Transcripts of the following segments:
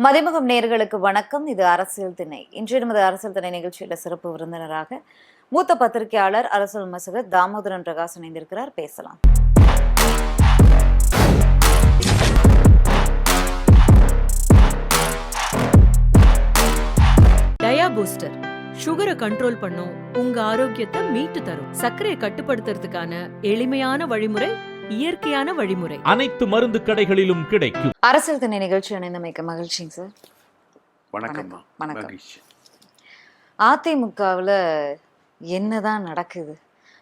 மதிமுகம் நேயர்களுக்கு வணக்கம். இது அரசியல் திணை. இன்றைய நமது அரசியல் திணை நிகழ்ச்சியில சிறப்பு விருந்தினராக மூத்த பத்திரிகையாளர் அரசியல் விமர்சகர் தாமோதரன் பிரகாஷ் இணைந்திருக்கிறார். பேசலாம். டயா பூஸ்டர் சுகரை கண்ட்ரோல் பண்ணும், உங்க ஆரோக்கியத்தை மீட்டு தரும். சர்க்கரையை கட்டுப்படுத்துறதுக்கான எளிமையான வழிமுறை, இயற்கையான வழிமுறை. அனைத்து மருந்து கடைகளிலும் கிடைக்கும். அரசியல் திணை நிகழ்ச்சி இணைந்தமைக்க மகிழ்ச்சிங்க சார். வணக்கம். அதிமுகவில் என்னதான் நடக்குது?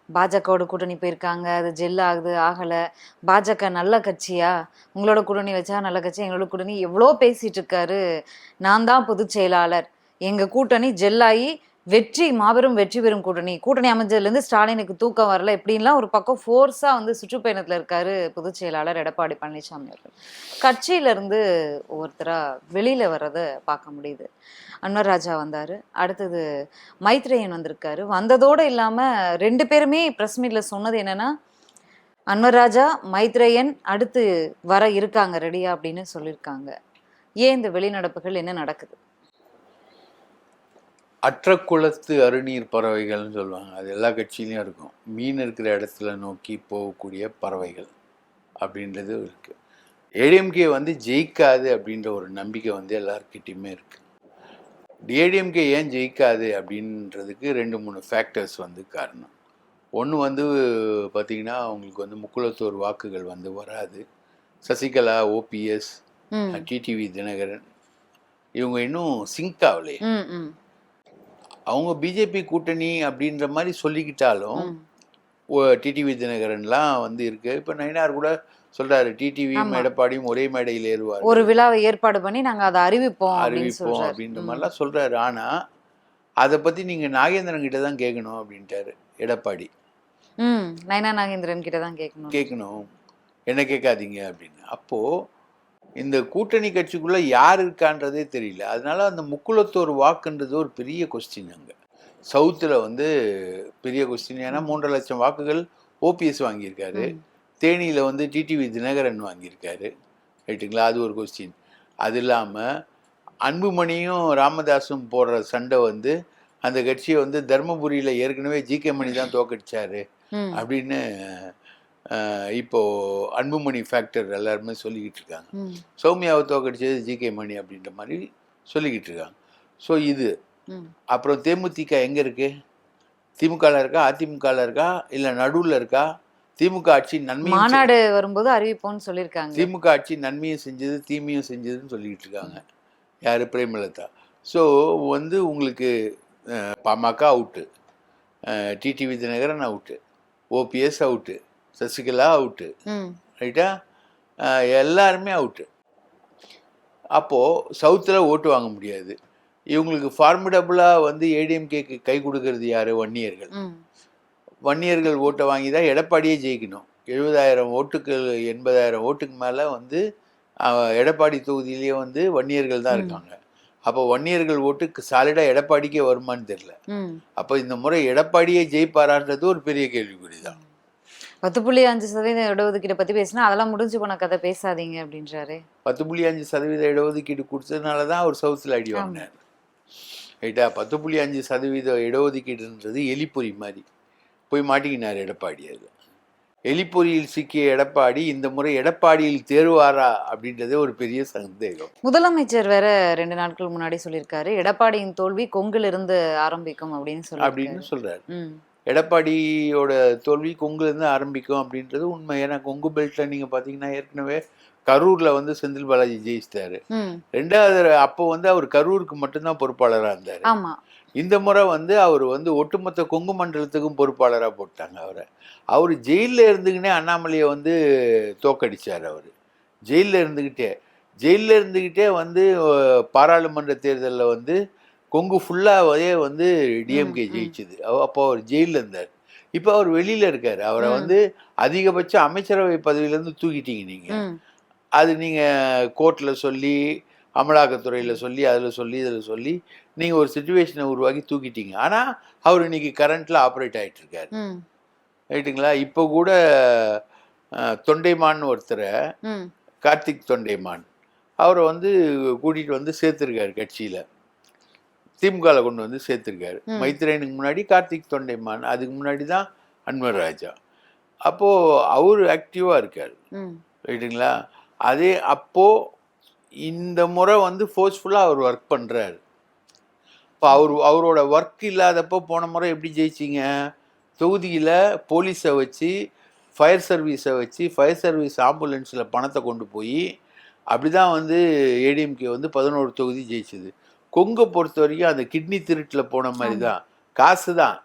பாஜகவோட கூட்டணி போயிருக்காங்க, அது ஜெல் ஆகுது ஆகலை. பாஜக நல்ல கட்சியா? உங்களோட கூட்டணி வச்சா நல்ல கட்சி, எங்களோட கூட்டணி எவ்வளோ பேசிட்டு இருக்காரு. நான் தான் பொதுச் செயலாளர், எங்கள் கூட்டணி ஜெல்லாகி வெற்றி, மாபெரும் வெற்றி பெறும் கூட்டணி அமைஞ்சதுலேருந்து ஸ்டாலினுக்கு தூக்கம் வரல, இப்படின்லாம் ஒரு பக்கம் ஃபோர்ஸாக வந்து சுற்றுப்பயணத்தில் இருக்காரு பொதுச் செயலாளர் எடப்பாடி பழனிசாமி அவர்கள். கட்சியிலேருந்து ஒவ்வொருத்தராக வெளியில் வர்றதை பார்க்க முடியுது. அன்வர் ராஜா வந்தார், அடுத்தது மைத்ரேயன் வந்திருக்காரு. வந்ததோடு இல்லாமல் ரெண்டு பேருமே ப்ரெஸ் மீட்டில் சொன்னது என்னென்னா, அன்வர் ராஜா மைத்ரேயன் அடுத்து வர இருக்காங்க ரெடியா அப்படின்னு சொல்லியிருக்காங்க. ஏன் இந்த வெளிநடப்புகள், என்ன நடக்குது? அற்ற குளத்து அருநீர் பறவைகள்னு சொல்லுவாங்க, அது எல்லா கட்சியிலையும் இருக்கும். மீன் இருக்கிற இடத்துல நோக்கி போகக்கூடிய பறவைகள் அப்படின்றது இருக்குது. ஏடிஎம்கே வந்து ஜெயிக்காது அப்படின்ற ஒரு நம்பிக்கை வந்து எல்லாருக்கிட்டையுமே இருக்குது. ஏடிஎம்கே ஏன் ஜெயிக்காது அப்படின்றதுக்கு 2-3 ஃபேக்டர்ஸ் வந்து காரணம். ஒன்று வந்து பார்த்திங்கன்னா, அவங்களுக்கு வந்து முக்குளத்தோர் வாக்குகள் வந்து வராது. சசிகலா, ஓபிஎஸ், டிடிவி தினகரன் இவங்க இன்னும் சிங்க் ஆகலையே. அவங்க பிஜேபி கூட்டணி அப்படின்ற மாதிரி சொல்லிக்கிட்டாலும் டிடிவி தினகரன்லாம் வந்து இருக்கு. இப்போ நயினார் கூட சொல்றாரு, டிடிவியும் எடப்பாடியும் ஒரே மேடையில் ஏறுவார், ஒரு விழாவை ஏற்பாடு பண்ணி நாங்கள் அதை அறிவிப்போம் அப்படின்ற மாதிரிலாம் சொல்றாரு. ஆனால் அதை பற்றி நீங்கள் நாகேந்திரன் கிட்ட தான் கேட்கணும் அப்படின்ட்டாரு எடப்பாடி. நயனா நாகேந்திரன் கிட்ட தான் கேட்கணும், என்ன கேட்காதீங்க அப்படின்னு. அப்போது இந்த கூட்டணி கட்சிக்குள்ளே யார் இருக்கான்றதே தெரியல. அதனால அந்த முக்குளத்தோர் வாக்குன்றது ஒரு பெரிய கொஸ்டின். அங்கே சவுத்தில் வந்து பெரிய கொஸ்டின். ஏன்னா 3.5 லட்சம் வாக்குகள் ஓபிஎஸ் வாங்கியிருக்காரு, தேனியில் வந்து டிடிவி தினகரன் வாங்கியிருக்காரு, ரைட்டுங்களா? அது ஒரு கொஸ்டின். அது இல்லாமல் அன்புமணியும் ராமதாஸும் போடுற சண்டை வந்து அந்த கட்சியை வந்து தர்மபுரியில் ஏற்கனவே ஜிகே மணி தான் தோக்கடிச்சாரு அப்படின்னு இப்போது அன்புமணி ஃபேக்டர் எல்லாருமே சொல்லிக்கிட்டு இருக்காங்க. சௌமியாவை தோக்கடிச்சது ஜிகே மணி அப்படின்ற மாதிரி சொல்லிக்கிட்டு இருக்காங்க. ஸோ இது அப்புறம் தேமுதிக எங்கே இருக்கு? திமுகவில் இருக்கா, அதிமுகவில் இருக்கா, இல்லை நடுவில் இருக்கா? திமுக ஆட்சி நன்மை மாநாடு வரும்போது அறிவிப்போம்னு சொல்லியிருக்காங்க. திமுக ஆட்சி நன்மையும் செஞ்சது தீமையும் செஞ்சதுன்னு சொல்லிக்கிட்டு இருக்காங்க. யார்? பிரேமலதா. ஸோ வந்து உங்களுக்கு பாமக out, TTV Dhinakaran out, OPS out, Sasikala out, ரைட்டா? எல்லாருமே அவுட்டு. அப்போது சவுத்தில் ஓட்டு வாங்க முடியாது. இவங்களுக்கு ஃபார்மிடபுளாக வந்து ஏடிஎம்கேக்கு கை கொடுக்கறது யார்? வன்னியர்கள். வன்னியர்கள் ஓட்டை வாங்கி தான் எடப்பாடியே ஜெயிக்கணும். 70,000 ஓட்டுக்கு 80,000 ஓட்டுக்கு மேலே வந்து எடப்பாடி தொகுதியிலேயே வந்து வன்னியர்கள் தான் இருக்காங்க. அப்போ வன்னியர்கள் ஓட்டுக்கு சாலிடாக எடப்பாடிக்கே வருமானு தெரியல. அப்போ இந்த முறை எடப்பாடியே ஜெயிப்பாரான்றது ஒரு பெரிய கேள்விக்குறி தான். 10.5% இடஒதுக்கீடு பற்றி பேசினா அதெல்லாம் முடிஞ்சு போன கதை, பேசாதீங்க அப்படின்றாரு. 10.5% இடஒதுக்கீடு கொடுத்ததுனால தான் அவர் சவுத்தில் அடி வாங்கினார், ரைட்டா? 10.5% இடஒதுக்கீடுன்றது எலிப்பொறி மாதிரி போய் மாட்டிக்கினார் எடப்பாடி. அதில் எலிப்பொறியில் சிக்கிய எடப்பாடி இந்த முறை எடப்பாடியில் தேர்வாரா அப்படின்றதே ஒரு பெரிய சந்தேகம். முதலமைச்சர் வேற 2 நாட்கள் முன்னாடி சொல்லியிருக்காரு, எடப்பாடியின் தோல்வி கொங்கிலிருந்து ஆரம்பிக்கும் அப்படின்னு சொல்றாரு. எடப்பாடியோட தோல்வி கொங்குலேருந்து ஆரம்பிக்கும் அப்படின்றது உண்மை. ஏன்னா கொங்கு பெல்ட்டில் நீங்கள் பார்த்தீங்கன்னா ஏற்கனவே கரூரில் வந்து செந்தில் பாலாஜி ஜெயிச்சிட்டாரு. 2வது அப்போ வந்து அவர் கரூருக்கு மட்டும்தான் பொறுப்பாளராக இருந்தார். இந்த முறை வந்து அவர் வந்து ஒட்டுமொத்த கொங்கு மண்டலத்துக்கும் பொறுப்பாளராக போட்டாங்க அவரை. அவர் ஜெயிலில் இருந்துக்கிட்டே அண்ணாமலையை வந்து தோக்கடிச்சார். அவர் ஜெயிலில் இருந்துக்கிட்டே வந்து பாராளுமன்ற தேர்தலில் வந்து கொங்கு ஃபுல்லாகவே வந்து டிஎம்கே ஜெயிச்சுது. அப்போ அவர் ஜெயிலில் இருந்தார். இப்போ அவர் வெளியில் இருக்கார். அவரை வந்து அதிகபட்ச அமைச்சரவை பதவியிலேருந்து தூக்கிட்டீங்க நீங்கள். அது நீங்கள் கோர்ட்டில் சொல்லி, அமலாக்கத்துறையில் சொல்லி, இதில் சொல்லி நீங்கள் ஒரு சிச்சுவேஷனை உருவாக்கி தூக்கிட்டீங்க. ஆனால் அவர் இன்னைக்கு கரண்ட்டில் ஆப்ரேட் ஆகிட்டு இருக்காரு, ரைட்டுங்களா? இப்போ கூட தொண்டைமான் ஒருத்தரை, கார்த்திக் தொண்டைமான், அவரை வந்து கூட்டிகிட்டு வந்து சேர்த்துருக்காரு கட்சியில், திமுகவில் கொண்டு வந்து சேர்த்துருக்காரு. மைத்ரேயனுக்கு முன்னாடி கார்த்திக் தொண்டைமான், அதுக்கு முன்னாடி தான் அன்வர் ராஜா. அப்போது அவர் ஆக்டிவாக இருக்கார், ரைட்டுங்களா? அதே அப்போது இந்த முறை வந்து ஃபோர்ஸ்ஃபுல்லாக அவர் ஒர்க் பண்ணுறாரு. இப்போ அவரோட ஒர்க் இல்லாதப்போ போன முறை எப்படி ஜெயிச்சிங்க? தொகுதியில் போலீஸை வச்சு, ஃபயர் சர்வீஸை வச்சு, ஃபயர் சர்வீஸ் ஆம்புலன்ஸில் பணத்தை கொண்டு போய் அப்படி தான் வந்து ஏடிஎம்கே வந்து 11 தொகுதி ஜெயிச்சுது. கொங்கை பொறுத்த வரைக்கும் அந்த கிட்னி திருட்டில் போன மாதிரி தான், காசு தான்,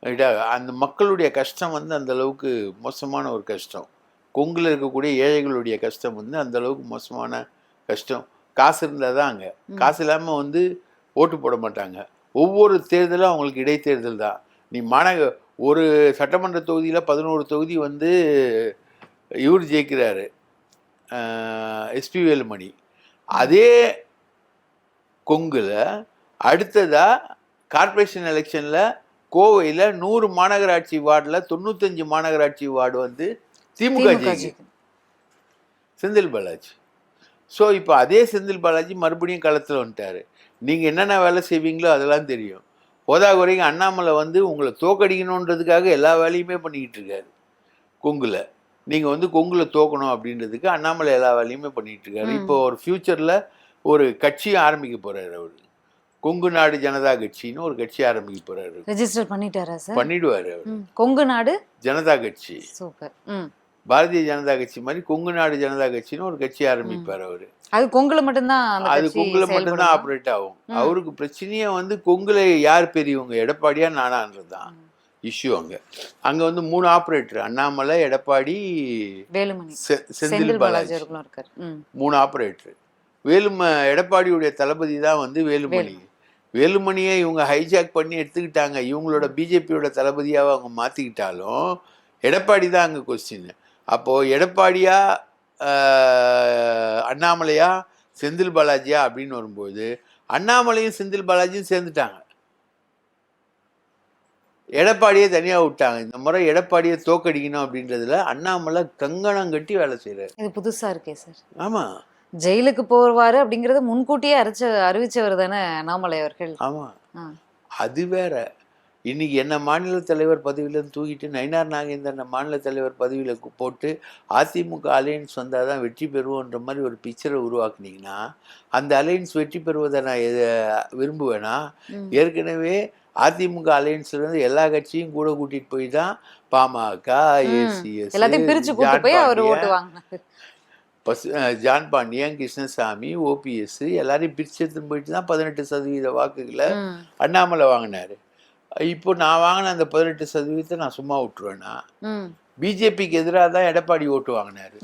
ரைட்டா? அந்த மக்களுடைய கஷ்டம் வந்து அந்த அளவுக்கு மோசமான ஒரு கஷ்டம். கொங்கில் இருக்கக்கூடிய ஏழைகளுடைய கஷ்டம் வந்து அந்த அளவுக்கு மோசமான கஷ்டம். காசு இருந்தால் தான் அங்கே, காசு இல்லாமல் வந்து ஓட்டு போட மாட்டாங்க. ஒவ்வொரு தேர்தலும் அவங்களுக்கு இடைத்தேர்தல் தான். நீ ஒரு சட்டமன்ற தொகுதியில் 11 தொகுதி வந்து இவர் ஜெயிக்கிறாரு, எஸ்பி வேலுமணி. அதே கொங்குல அடுத்ததாக கார்பரேஷன் எலெக்ஷனில் கோவையில் 100 மாநகராட்சி வார்டில் 95 மாநகராட்சி வார்டு வந்து திமுக ஜெயிக்கு, செந்தில் பாலாஜி. ஸோ இப்போ அதே செந்தில் பாலாஜி மறுபடியும் களத்தில் வந்துட்டார். நீங்கள் என்னென்ன வேலை செய்வீங்களோ அதெல்லாம் தெரியும். போதாக்குறைக்கு அண்ணாமலை வந்து உங்களை தோக்கடிக்கணுன்றதுக்காக எல்லா வேலையுமே பண்ணிக்கிட்டு இருக்காரு கொங்குல. நீங்கள் வந்து கொங்குல தோக்கணும் அப்படின்றதுக்கு அண்ணாமலை எல்லா வேலையுமே பண்ணிக்கிட்டு இருக்காரு. இப்போ ஒரு ஃப்யூச்சரில் ஒரு கட்சியை ஆரம்பிக்க போகிறாரு அவர், கொங்கு நாடு ஜனதா கட்சின்னு ஒரு கட்சி ஆரம்பிக்க போகிறாரு. ரெஜிஸ்டர் பண்ணிட்டாரா சார்? பண்ணிடுவார் அவர். கொங்கு நாடு ஜனதா கட்சி, சூப்பர். பாரதிய ஜனதா கட்சி மாதிரி கொங்கு நாடு ஜனதா கட்சின்னு ஒரு கட்சி ஆரம்பிப்பார் அவரு. அது கொங்குல மட்டும்தான், அது கொங்குல மட்டும்தான் ஆப்ரேட் ஆகும். அவருக்கு பிரச்சனையே வந்து கொங்குல யார் பெரியவங்க, எடப்பாடியா நானான்றதுதான் இஷ்யூ. அங்க வந்து 3 ஆப்ரேட்டர், அண்ணாமலை, எடப்பாடி, வேலுமணி, செந்தில் பாலாஜி, 3 ஆப்ரேட்டர். எடப்பாடியுடைய தளபதி தான் வந்து வேலுமணி. வேலுமணியை இவங்க ஹைஜாக் பண்ணி எடுத்துக்கிட்டாங்க. இவங்களோட பிஜேபியோட தளபதியாக அவங்க மாற்றிக்கிட்டாலும் எடப்பாடி தான் அங்கே கொஸ்டின். அப்போது எடப்பாடியா அண்ணாமலையா செந்தில் பாலாஜியா அப்படின்னு வரும்போது அண்ணாமலையும் செந்தில் பாலாஜியும் சேர்ந்துட்டாங்க, எடப்பாடியை தனியாக விட்டாங்க. இந்த முறை எடப்பாடியை தோக்கடிக்கணும் அப்படின்றதுல அண்ணாமலை கங்கணம் கட்டி வேலை செய்கிறார். இது புதுசாக இருக்கே சார். ஆமாம், ஜெயிலுக்கு போவாரு அப்படிங்கறத முன்கூட்டியே அறிவிச்சவர் தானே அண்ணாமலை அவர்கள். ஆமா, அது வேற. இன்னைக்கு என்ன மாநில தலைவர் பதவியிலேருந்து தூக்கிட்டு நயினார் நாகேந்திரன் மாநில தலைவர் பதவியில் போட்டு அதிமுக அலையன்ஸ் வந்தால் தான் வெற்றி பெறுவோன்ற மாதிரி ஒரு பிக்சரை உருவாக்குனீங்கன்னா அந்த அலையன்ஸ் வெற்றி பெறுவதை நான் விரும்புவேனா? ஏற்கனவே அதிமுக அலையன்ஸ்லேருந்து எல்லா கட்சியும் கூட கூட்டிகிட்டு போய் தான் பாமக, ஏசிஎஸ் எல்லாத்தையும் பிரிச்சு கூட்டிட்டு போய் அவர் ஓட்டு வாங்கினார். ஜான் பாண்டியன், கிருஷ்ணசாமி, ஓபிஎஸ் எல்லாரையும் பிரிச்சு எடுத்துன்னு போயிட்டு தான் 18% வாக்குகளை அண்ணாமலை வாங்கினாரு. இப்போ நான் வாங்கின அந்த 18% நான் சும்மா விட்டுருவேன்னா? பிஜேபிக்கு எதிராக தான் எடப்பாடி ஓட்டு வாங்கினாரு,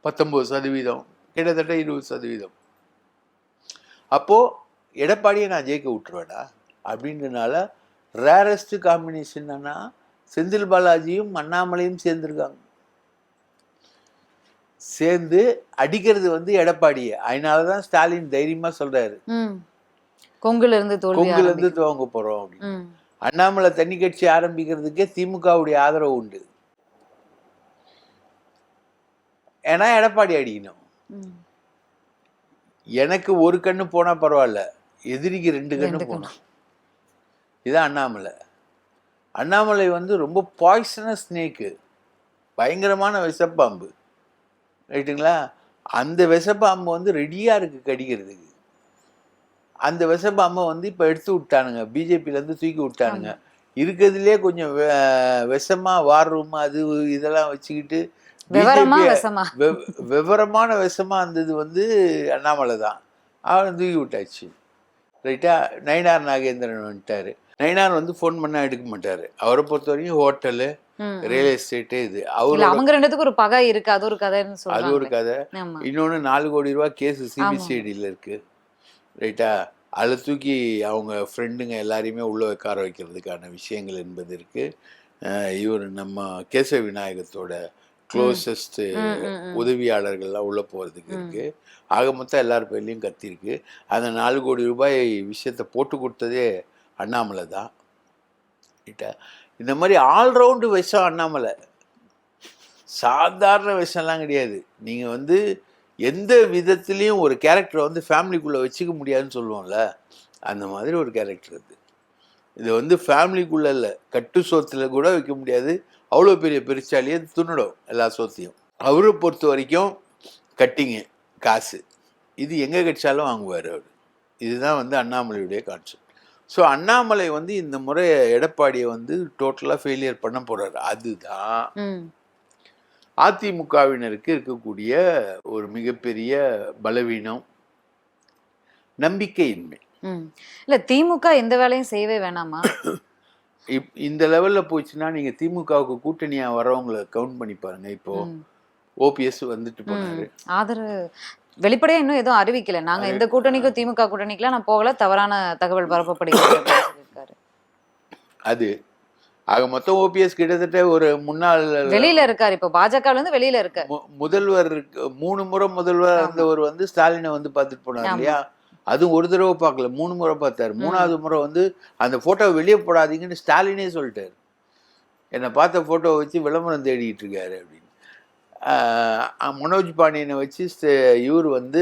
19%, கிட்டத்தட்ட 20%. அப்போ எடப்பாடியை நான் ஜெயிக்க விட்டுருவேனா அப்படின்றனால ரேரஸ்ட் காம்பினேஷன் என்னன்னா செந்தில் பாலாஜியும் அண்ணாமலையும் சேர்ந்துருக்காங்க. சேர்ந்து அடிக்கிறது வந்து எடப்பாடியை. அதனாலதான் ஸ்டாலின் தைரியமா சொல்றாரு கொங்குல இருந்து துவங்க போறோம் அப்படின்னு. அண்ணாமலை தனி கட்சி ஆரம்பிக்கிறதுக்கே திமுகவுடைய ஆதரவு உண்டு. ஏன்னா எடப்பாடி அடிக்கணும். எனக்கு ஒரு கண்ணு போனா பரவாயில்ல, எதிரிக்கு 2 கண்ணு போகணும். இதுதான் அண்ணாமலை. அண்ணாமலை வந்து ரொம்ப பாய்சனஸ் ஸ்னேக்கு, பயங்கரமான விஷப்பாம்பு, ரைட்டுங்களா? அந்த விஷப்பாம்பு வந்து ரெடியா இருக்கு கடிக்கிறதுக்கு. அந்த விஷப்பாம்பை வந்து இப்போ எடுத்து விட்டானுங்க, பிஜேபியிலேருந்து தூக்கி விட்டானுங்க. இருக்கிறதுலே கொஞ்சம் விஷமா வார் ரூம் அது இதெல்லாம் வச்சுக்கிட்டு விவரமான விஷமா இருந்தது வந்து அண்ணாமலை தான். அவன் தூக்கி விட்டாச்சு, ரைட்டா? நயினார் நாகேந்திரன் வந்துட்டாரு. நயினார் வந்து ஃபோன் பண்ணா எடுக்க மாட்டாரு. அவரை பொறுத்த வரைக்கும் ஹோட்டலு, ரியல் எஸ்டேட்டு, இது அவங்க 2 பேத்துக்கு ஒரு பகை இருக்கு. அது ஒரு கதை, அது ஒரு கதை. இன்னொன்று 4 கோடி ரூபாய் கேஸ் சிபிசிஐடியில் இருக்கு, ரைட்டா? அதில் தூக்கி அவங்க ஃப்ரெண்டுங்க எல்லாரையுமே உள்ளே உட்கார வைக்கிறதுக்கான விஷயங்கள் என்பது இருக்கு. இவர் நம்ம கேசவ விநாயகத்தோட க்ளோசஸ்ட் உதவியாளர்கள்லாம் உள்ளே போகிறதுக்கு இருக்கு. ஆக மொத்தம் எல்லார் பேர்லையும் கத்திருக்கு. அந்த 4 கோடி ரூபாய் விஷயத்தை போட்டு கொடுத்ததே அண்ணாமலை தான், ரைட்டா? இந்த மாதிரி ஆல்ரவுண்டு விஷம் அண்ணாமலை, சாதாரண விஷம்லாம் கிடையாது. நீங்கள் வந்து எந்த விதத்துலேயும் ஒரு கேரக்டரை வந்து ஃபேமிலிக்குள்ளே வச்சுக்க முடியாதுன்னு சொல்லுவோம்ல, அந்த மாதிரி ஒரு கேரக்டர் இது. இது வந்து ஃபேமிலிக்குள்ளே இல்லை, கட்டு சோத்தில் கூட வைக்க முடியாது. அவ்வளோ பெரிய பெருச்சாலியை துண்ணிடும் எல்லா சோத்தையும். அவரை பொறுத்த வரைக்கும் கட்டிங்கு, காசு, இது எங்கே கிடைச்சாலும் வாங்குவார் அவர். இதுதான் வந்து அண்ணாமலையுடைய கான்செப்ட். ஸோ அண்ணாமலை வந்து இந்த முறை எடப்பாடியை வந்து டோட்டலாக ஃபெயிலியர் பண்ண போகிறார். அதுதான் அதிமுகவினருக்கு இருக்கக்கூடிய ஒரு மிகப்பெரிய பலவீனம், நம்பிக்கையின்மை. இல்ல திமுக எந்த வேலையும் செய்யவே வேணாமா? இந்த லெவல்ல போச்சுன்னா நீங்க திமுகவுக்கு கூட்டணியா வரவங்களை கவுண்ட் பண்ணி பாருங்க. இப்போ ஓபிஎஸ் வந்துட்டு போனாரு, ஆதரவு வெளிப்படையா இன்னும் எதுவும் அறிவிக்கல. நாங்க இந்த கூட்டணிக்கும் திமுக கூட்டணிக்குலாம் நான் போகல, தவறான தகவல் பரப்பப்படுகிறது. அது ஆக மொத்தம் ஓபிஎஸ் கிட்டத்தட்ட ஒரு முன்னாள் வெளியில இருக்காரு. இப்போ பாஜகல இருந்து வெளியில இருக்க முதல்வர், 3 முறை முதல்வர் இருந்தவர் வந்து ஸ்டாலினை வந்து பார்த்துட்டு போனார் இல்லையா? அதுவும் ஒரு தடவை பார்க்கல, 3 முறை பார்த்தாரு. 3வது முறை வந்து அந்த போட்டோ வெளியே போடாதீங்கன்னு ஸ்டாலினே சொல்லிட்டாரு. என்னை பார்த்த போட்டோவை வச்சு விளம்பரம் தேடிட்டு இருக்காரு அப்படின்னு. மனோஜ் பாண்டியனை வச்சு இவர் வந்து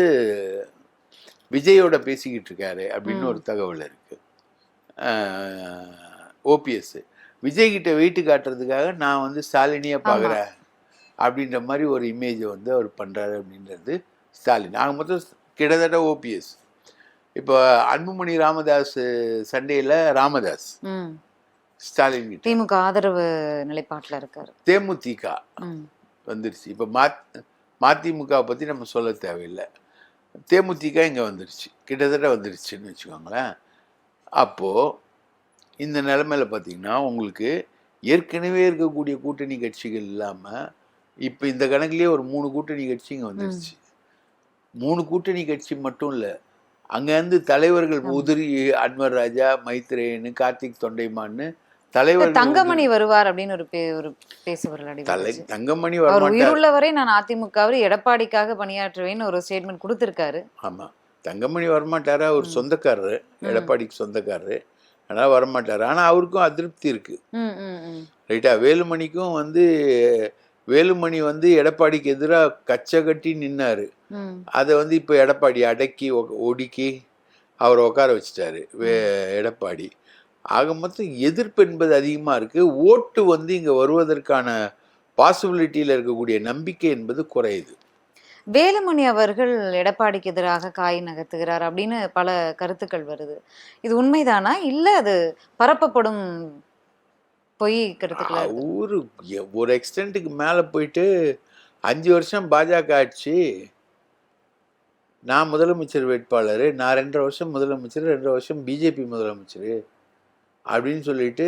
விஜயோட பேசிக்கிட்டு இருக்காரு அப்படின்னு ஒரு தகவல் இருக்கு. ஓபிஎஸ் விஜய் கிட்ட வெயிட்டு காட்டுறதுக்காக நான் வந்து ஸ்டாலினியை பார்க்குறேன் அப்படின்ற மாதிரி ஒரு இமேஜை வந்து அவர் பண்ணுறாரு அப்படின்றது ஸ்டாலின். ஆக மொத்தம் கிட்டத்தட்ட ஓபிஎஸ். இப்போ அன்புமணி ராமதாஸ் சண்டேல ராமதாஸ் ஸ்டாலின் கிட்ட திமுக ஆதரவு நிலைப்பாட்டில் இருக்காரு. தேமுதிக வந்துருச்சு. இப்போ மதிமுக பற்றி நம்ம சொல்ல தேவையில்லை. தேமுதிக இங்கே வந்துருச்சு, கிட்டத்தட்ட வந்துருச்சுன்னு வச்சுக்கோங்களேன். அப்போது இந்த நிலைமையில பார்த்தீங்கன்னா உங்களுக்கு ஏற்கனவே இருக்கக்கூடிய கூட்டணி கட்சிகள் இல்லாமல் இப்போ இந்த கணக்குலேயே ஒரு 3 கூட்டணி கட்சி இங்கே வந்துருச்சு. 3 கூட்டணி கட்சி மட்டும் இல்லை, அங்கேருந்து தலைவர்கள் உதிரி அன்வர் ராஜா, மைத்ரேயன், கார்த்திக் தொண்டைமான்னு தலைவர். தங்கமணி வருவார் அப்படின்னு ஒரு பேசுவார்கள். தங்கமணி உயிருள்ளவரை நான் அதிமுகவில் எடப்பாடிக்காக பணியாற்றுவேன்னு ஒரு ஸ்டேட்மெண்ட் கொடுத்திருக்காரு. ஆமா, தங்கமணி வரமாட்டாரு, அவர் சொந்தக்காரரு, எடப்பாடிக்கு சொந்தக்காரரு, ஆனால் வரமாட்டாரு. ஆனால் அவருக்கும் அதிருப்தி இருக்கு. ரைட்டா? வேலுமணிக்கும் வந்து வேலுமணி வந்து எடப்பாடிக்கு எதிராக கச்சை கட்டி நின்னாரு. அதை வந்து இப்போ எடப்பாடி அடக்கி ஒடுக்கி அவரை உட்கார வச்சுட்டாரு எடப்பாடி. ஆக மொத்தம் எதிர்ப்பு என்பது அதிகமாக இருக்கு. ஓட்டு வந்து இங்கே வருவதற்கான பாசிபிலிட்டியில் இருக்கக்கூடிய நம்பிக்கை என்பது குறையுது. வேலுமணி அவர்கள் எடப்பாடிக்கு எதிராக காய் நகர்த்துகிறார் அப்படின்னு பல கருத்துக்கள் வருது. இது உண்மைதானா இல்லை அது பரப்பப்படும் பொய் கருத்துக்கள்? ஒரு எக்ஸ்டென்ட்டுக்கு மேலே போயிட்டு 5 வருஷம் பாஜக ஆட்சி, நான் முதலமைச்சர் வேட்பாளர், நான் 2.5 வருஷம் முதலமைச்சர், 2.5 வருஷம் பிஜேபி முதலமைச்சர் அப்படின்னு சொல்லிட்டு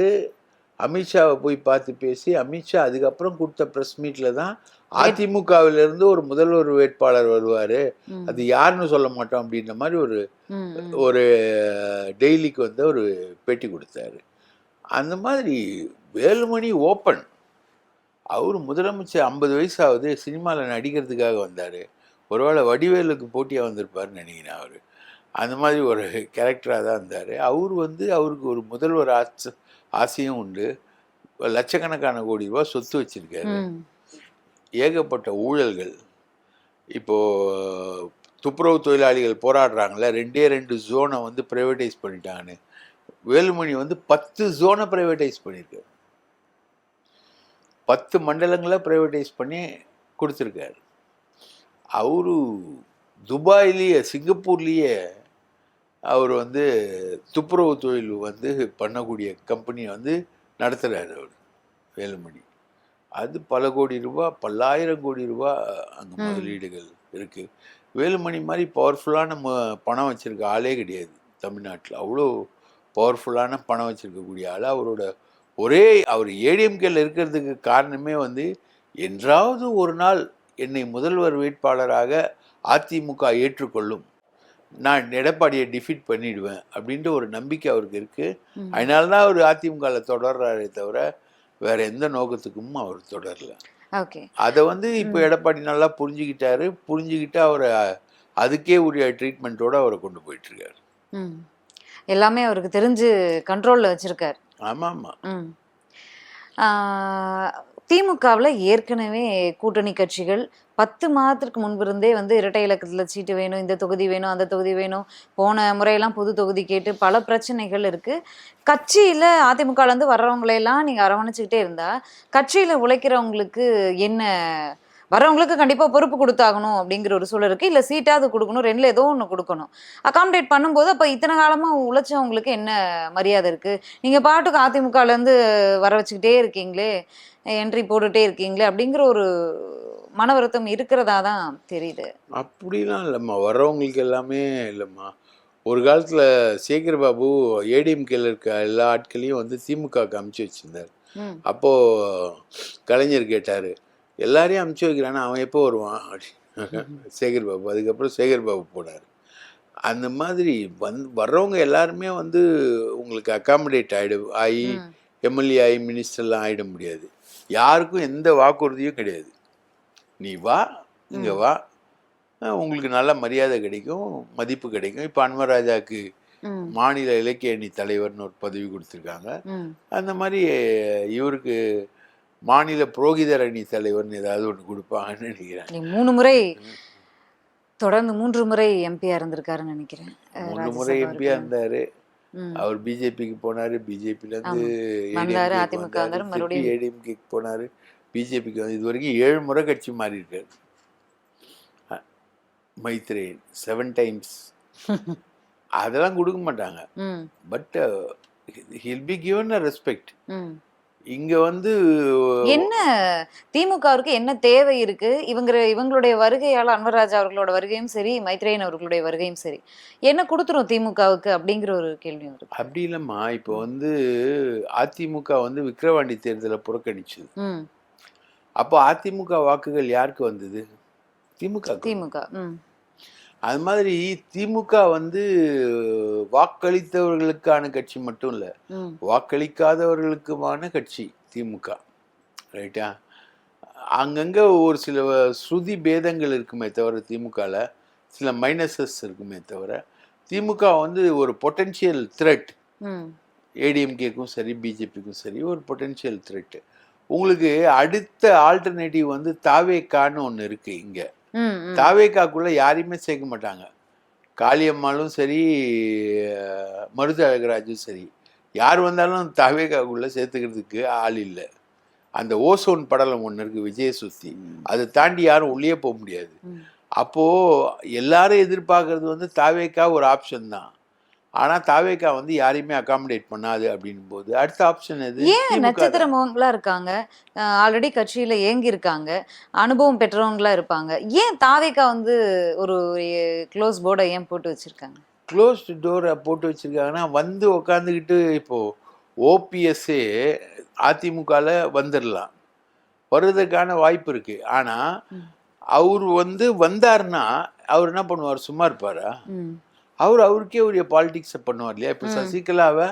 அமித்ஷாவை போய் பார்த்து பேசி, அமித்ஷா அதுக்கப்புறம் கொடுத்த ப்ரெஸ் மீட்டில் தான் அதிமுகவிலிருந்து ஒரு முதல்வர் வேட்பாளர் வருவார், அது யாருன்னு சொல்ல மாட்டோம் அப்படின்ற மாதிரி ஒரு டெய்லிக்கு வந்து ஒரு பேட்டி கொடுத்தாரு. அந்த மாதிரி வேலுமணி ஓப்பன். அவர் முதலமைச்சர் 50 வயசாவது, சினிமாவில் நடிக்கிறதுக்காக வந்தார். ஒருவேளை வடிவேலுக்கு போட்டியாக வந்திருப்பாருன்னு நினைக்கிறேன். அவர் அந்த மாதிரி ஒரு கேரக்டராக தான் இருந்தார். அவர் வந்து அவருக்கு ஒரு முதல்வர் ஆசையும் உண்டு. லட்சக்கணக்கான கோடி ரூபா சொத்து வச்சிருக்காரு. ஏகப்பட்ட ஊழல்கள். இப்போது துப்புரவு தொழிலாளிகள் போராடுறாங்களே, 2 ஜோனை வந்து ப்ரைவேட்டைஸ் பண்ணிட்டாங்கன்னு. வேலுமணி வந்து 10 ஜோனை ப்ரைவேட்டைஸ் பண்ணியிருக்காரு. 10 மண்டலங்களை ப்ரைவேட்டைஸ் பண்ணி கொடுத்துருக்காரு. அவரு துபாயிலேயே, சிங்கப்பூர்லேயே அவர் வந்து துப்புரவு தொழில் வந்து பண்ணக்கூடிய கம்பெனியை வந்து நடத்துகிறார் அவர் வேலுமணி. அது பல கோடி ரூபா, பல்லாயிரம் கோடி ரூபா அங்கே முதலீடுகள் இருக்குது. வேலுமணி மாதிரி பவர்ஃபுல்லான பணம் வச்சுருக்க ஆளே கிடையாது தமிழ்நாட்டில். அவ்வளோ பவர்ஃபுல்லான பணம் வச்சுருக்கக்கூடிய ஆள். அவர் ஏடிஎம்கேல இருக்கிறதுக்கு காரணமே வந்து என்றாவது ஒரு நாள் என்னை முதல்வர் வேட்பாளராக அதிமுக ஏற்றுக்கொள்ளும், நான் எடப்பாடியை டிஃபீட் பண்ணிடுவேன் அப்படின்ற ஒரு நம்பிக்கை அவருக்கு இருக்குது. அதனால தான் அவர் அதிமுகவில் தொடர்றாரே தவிர வேற எந்த நோக்கத்துக்கும் அவர் தொடரல. அதை வந்து இப்போ எடப்பாடி நல்லா புரிஞ்சுக்கிட்டு அவரை அதுக்கே உரிய ட்ரீட்மெண்ட்டோட அவரை கொண்டு போயிட்டு இருக்காரு. எல்லாமே அவருக்கு தெரிஞ்சு கண்ட்ரோல்ல வச்சிருக்காரு. ஆமாம். திமுகவில் ஏற்கனவே கூட்டணி கட்சிகள் 10 மாதத்திற்கு முன்பு இருந்தே வந்து இரட்டை இலக்கத்துல சீட்டு வேணும், இந்த தொகுதி வேணும், அந்த தொகுதி வேணும், போன முறையெல்லாம் புது தொகுதி கேட்டு பல பிரச்சனைகள் இருக்கு. கட்சியில அதிமுகல இருந்து வர்றவங்களையெல்லாம் நீங்க அரவணைச்சுக்கிட்டே இருந்தா கட்சியில உழைக்கிறவங்களுக்கு என்ன, வரவங்களுக்கு கண்டிப்பா பொறுப்பு கொடுத்தாகணும் அப்படிங்கிற ஒரு சூழல் இருக்கு. இல்ல சீட்டாவது கொடுக்கணும், ரெண்டுல ஏதோ ஒண்ணு கொடுக்கணும். அகாமடேட் பண்ணும்போது அப்ப இத்தனை காலமா உழைச்சவங்களுக்கு என்ன மரியாதை இருக்கு? நீங்க பாட்டுக்கு அதிமுகல இருந்து வர வச்சுக்கிட்டே இருக்கீங்களே, என்ட்ரி போட்டுட்டே இருக்கீங்களே அப்படிங்கிற ஒரு மன வருத்தம் இருக்கிறதா தான் தெரியுது. அப்படிலாம் இல்லைம்மா, வர்றவங்களுக்கு எல்லாமே இல்லைம்மா. ஒரு காலத்தில் சேகர் பாபு ஏடிஎம்கேல இருக்க எல்லா ஆட்களையும் வந்து திமுகவுக்கு அமுச்சு வச்சிருந்தார். ம். அப்போது கலைஞர் கேட்டார், எல்லாரையும் அமுச்சு வைக்கிறானா அவன் எப்போ வருவான் அப்படின்னு சேகர் பாபு. அதுக்கப்புறம் சேகர் பாபு போனார். அந்த மாதிரி வர்றவங்க எல்லாருமே வந்து உங்களுக்கு அகாமடேட் ஆகி ம். எம்எல்ஏ ஆகி மினிஸ்டர்லாம் ஆகிட முடியாது. யாருக்கும் எந்த வாக்குறுதியும் கிடையாது. நீ வா, இங்கே வா, உங்களுக்கு நல்ல மரியாதை கிடைக்கும், மதிப்பு கிடைக்கும். இப்போ அன்வர் ராஜாவுக்கு ம். மாநில இலக்கிய அணி தலைவர்னு ஒரு பதவி கொடுத்துருக்காங்க. ம். அந்த மாதிரி இவருக்கு மாநில புரோகிதர் அணி தலைவர்னு ஏதாவது ஒன்று கொடுப்பாங்கன்னு நினைக்கிறேன். நீ 3 முறை தொடர்ந்து 3 முறை எம்பியா இருந்திருக்காருன்னு நினைக்கிறேன். 3 முறை எம்பியா இருந்தாரு. ம். அவர் பிஜேபிக்கு போனாரு, பிஜேபியிலேருந்து வந்தாரு, அதிமுக வந்தாரு, மறுபடியும் ஏடிஎம்கேக்கு போனாரு, பிஜேபிக்கு வந்து இது வரைக்கும் 7 முறை கட்சி மாறி இருக்காரு. மைத்ரேயன் 7 டைம்ஸ். அதெல்லாம் கொடுக்க மாட்டாங்க. ம். But he'll be given a respect. ம். இங்க வந்து என்ன திமுகவிற்கு என்ன தேவை இருக்கு? இவங்களுடைய வருகையால அன்வர்ராஜா அவர்களோட வருகையும் சரி, மைத்ரேயன் அவர்களுடைய வருகையும் சரி, என்ன கொடுத்துரும் திமுகவுக்கு அப்படிங்கிற ஒரு கேள்வி இருக்கு. அப்படி இல்லைம்மா. இப்போ வந்து அதிமுக வந்து விக்கிரவாண்டி தேர்தலை புறக்கணிச்சது. ம். அப்போ அதிமுக வாக்குகள் யாருக்கு வந்தது? திமுக. திமுக. ம். அது மாதிரி திமுக வந்து வாக்களித்தவர்களுக்கான கட்சி மட்டும் இல்லை, ம். வாக்களிக்காதவர்களுக்குமான கட்சி திமுக. ரைட்டா? அங்கங்கே ஒரு சில ஸ்ருதி பேதங்கள் இருக்குமே தவிர திமுகவில் சில மைனஸஸ் இருக்குமே தவிர திமுக வந்து ஒரு பொட்டென்ஷியல் த்ரெட். ம். ஏடிஎம்கேக்கும் சரி பிஜேபிக்கும் சரி ஒரு பொட்டென்ஷியல் த்ரெட்டு. உங்களுக்கு அடுத்த ஆல்டர்னேட்டிவ் வந்து தாவேக்கான்னு ஒன்று இருக்குது. இங்கே ம். ம். தாவேக்காக்குள்ளே யாரையுமே சேர்க்க மாட்டாங்க. காளியம்மாளும் சரி, மருது அழகராஜும் சரி, யார் வந்தாலும் தாவேக்காக்குள்ளே சேர்த்துக்கிறதுக்கு ஆள் இல்லை. அந்த ஓசோன் படலம் ஒன்று இருக்குது விஜய சுத்தி, அதை தாண்டி யாரும் உள்ளே போக முடியாது. ம். அப்போது எல்லாரும் எதிர்பார்க்கறது வந்து தாவேக்கா ஒரு ஆப்ஷன் தான். ஆனால் தாவேக்கா வந்து யாரையுமே அகாமடேட் பண்ணாது அப்படின்னும் போது அடுத்த ஆப்ஷன் எது? ஏன் நட்சத்திர முகங்களா இருக்காங்க, ஆல்ரெடி கட்சியில ஏங்கி இருக்காங்க, அனுபவம் பெற்றவங்களா இருப்பாங்க, ஏன் தாவேக்கா வந்து ஒரு க்ளோஸ் போர்டை ஏன் போட்டு வச்சிருக்காங்க? க்ளோஸ்டு டோரை போட்டு வச்சுருக்காங்கன்னா வந்து உக்காந்துக்கிட்டு இப்போது ஓபிஎஸ்ஸே அதிமுகவில் வந்துடலாம், வருவதற்கான வாய்ப்பு இருக்குது. ஆனால் அவர் வந்து வந்தார்னா அவர் என்ன பண்ணுவார்? சும்மா இருப்பாரா? அவருக்கே உரிய பாலிடிக்ஸை பண்ணுவார் இல்லையா? இப்போ சசிகலாவை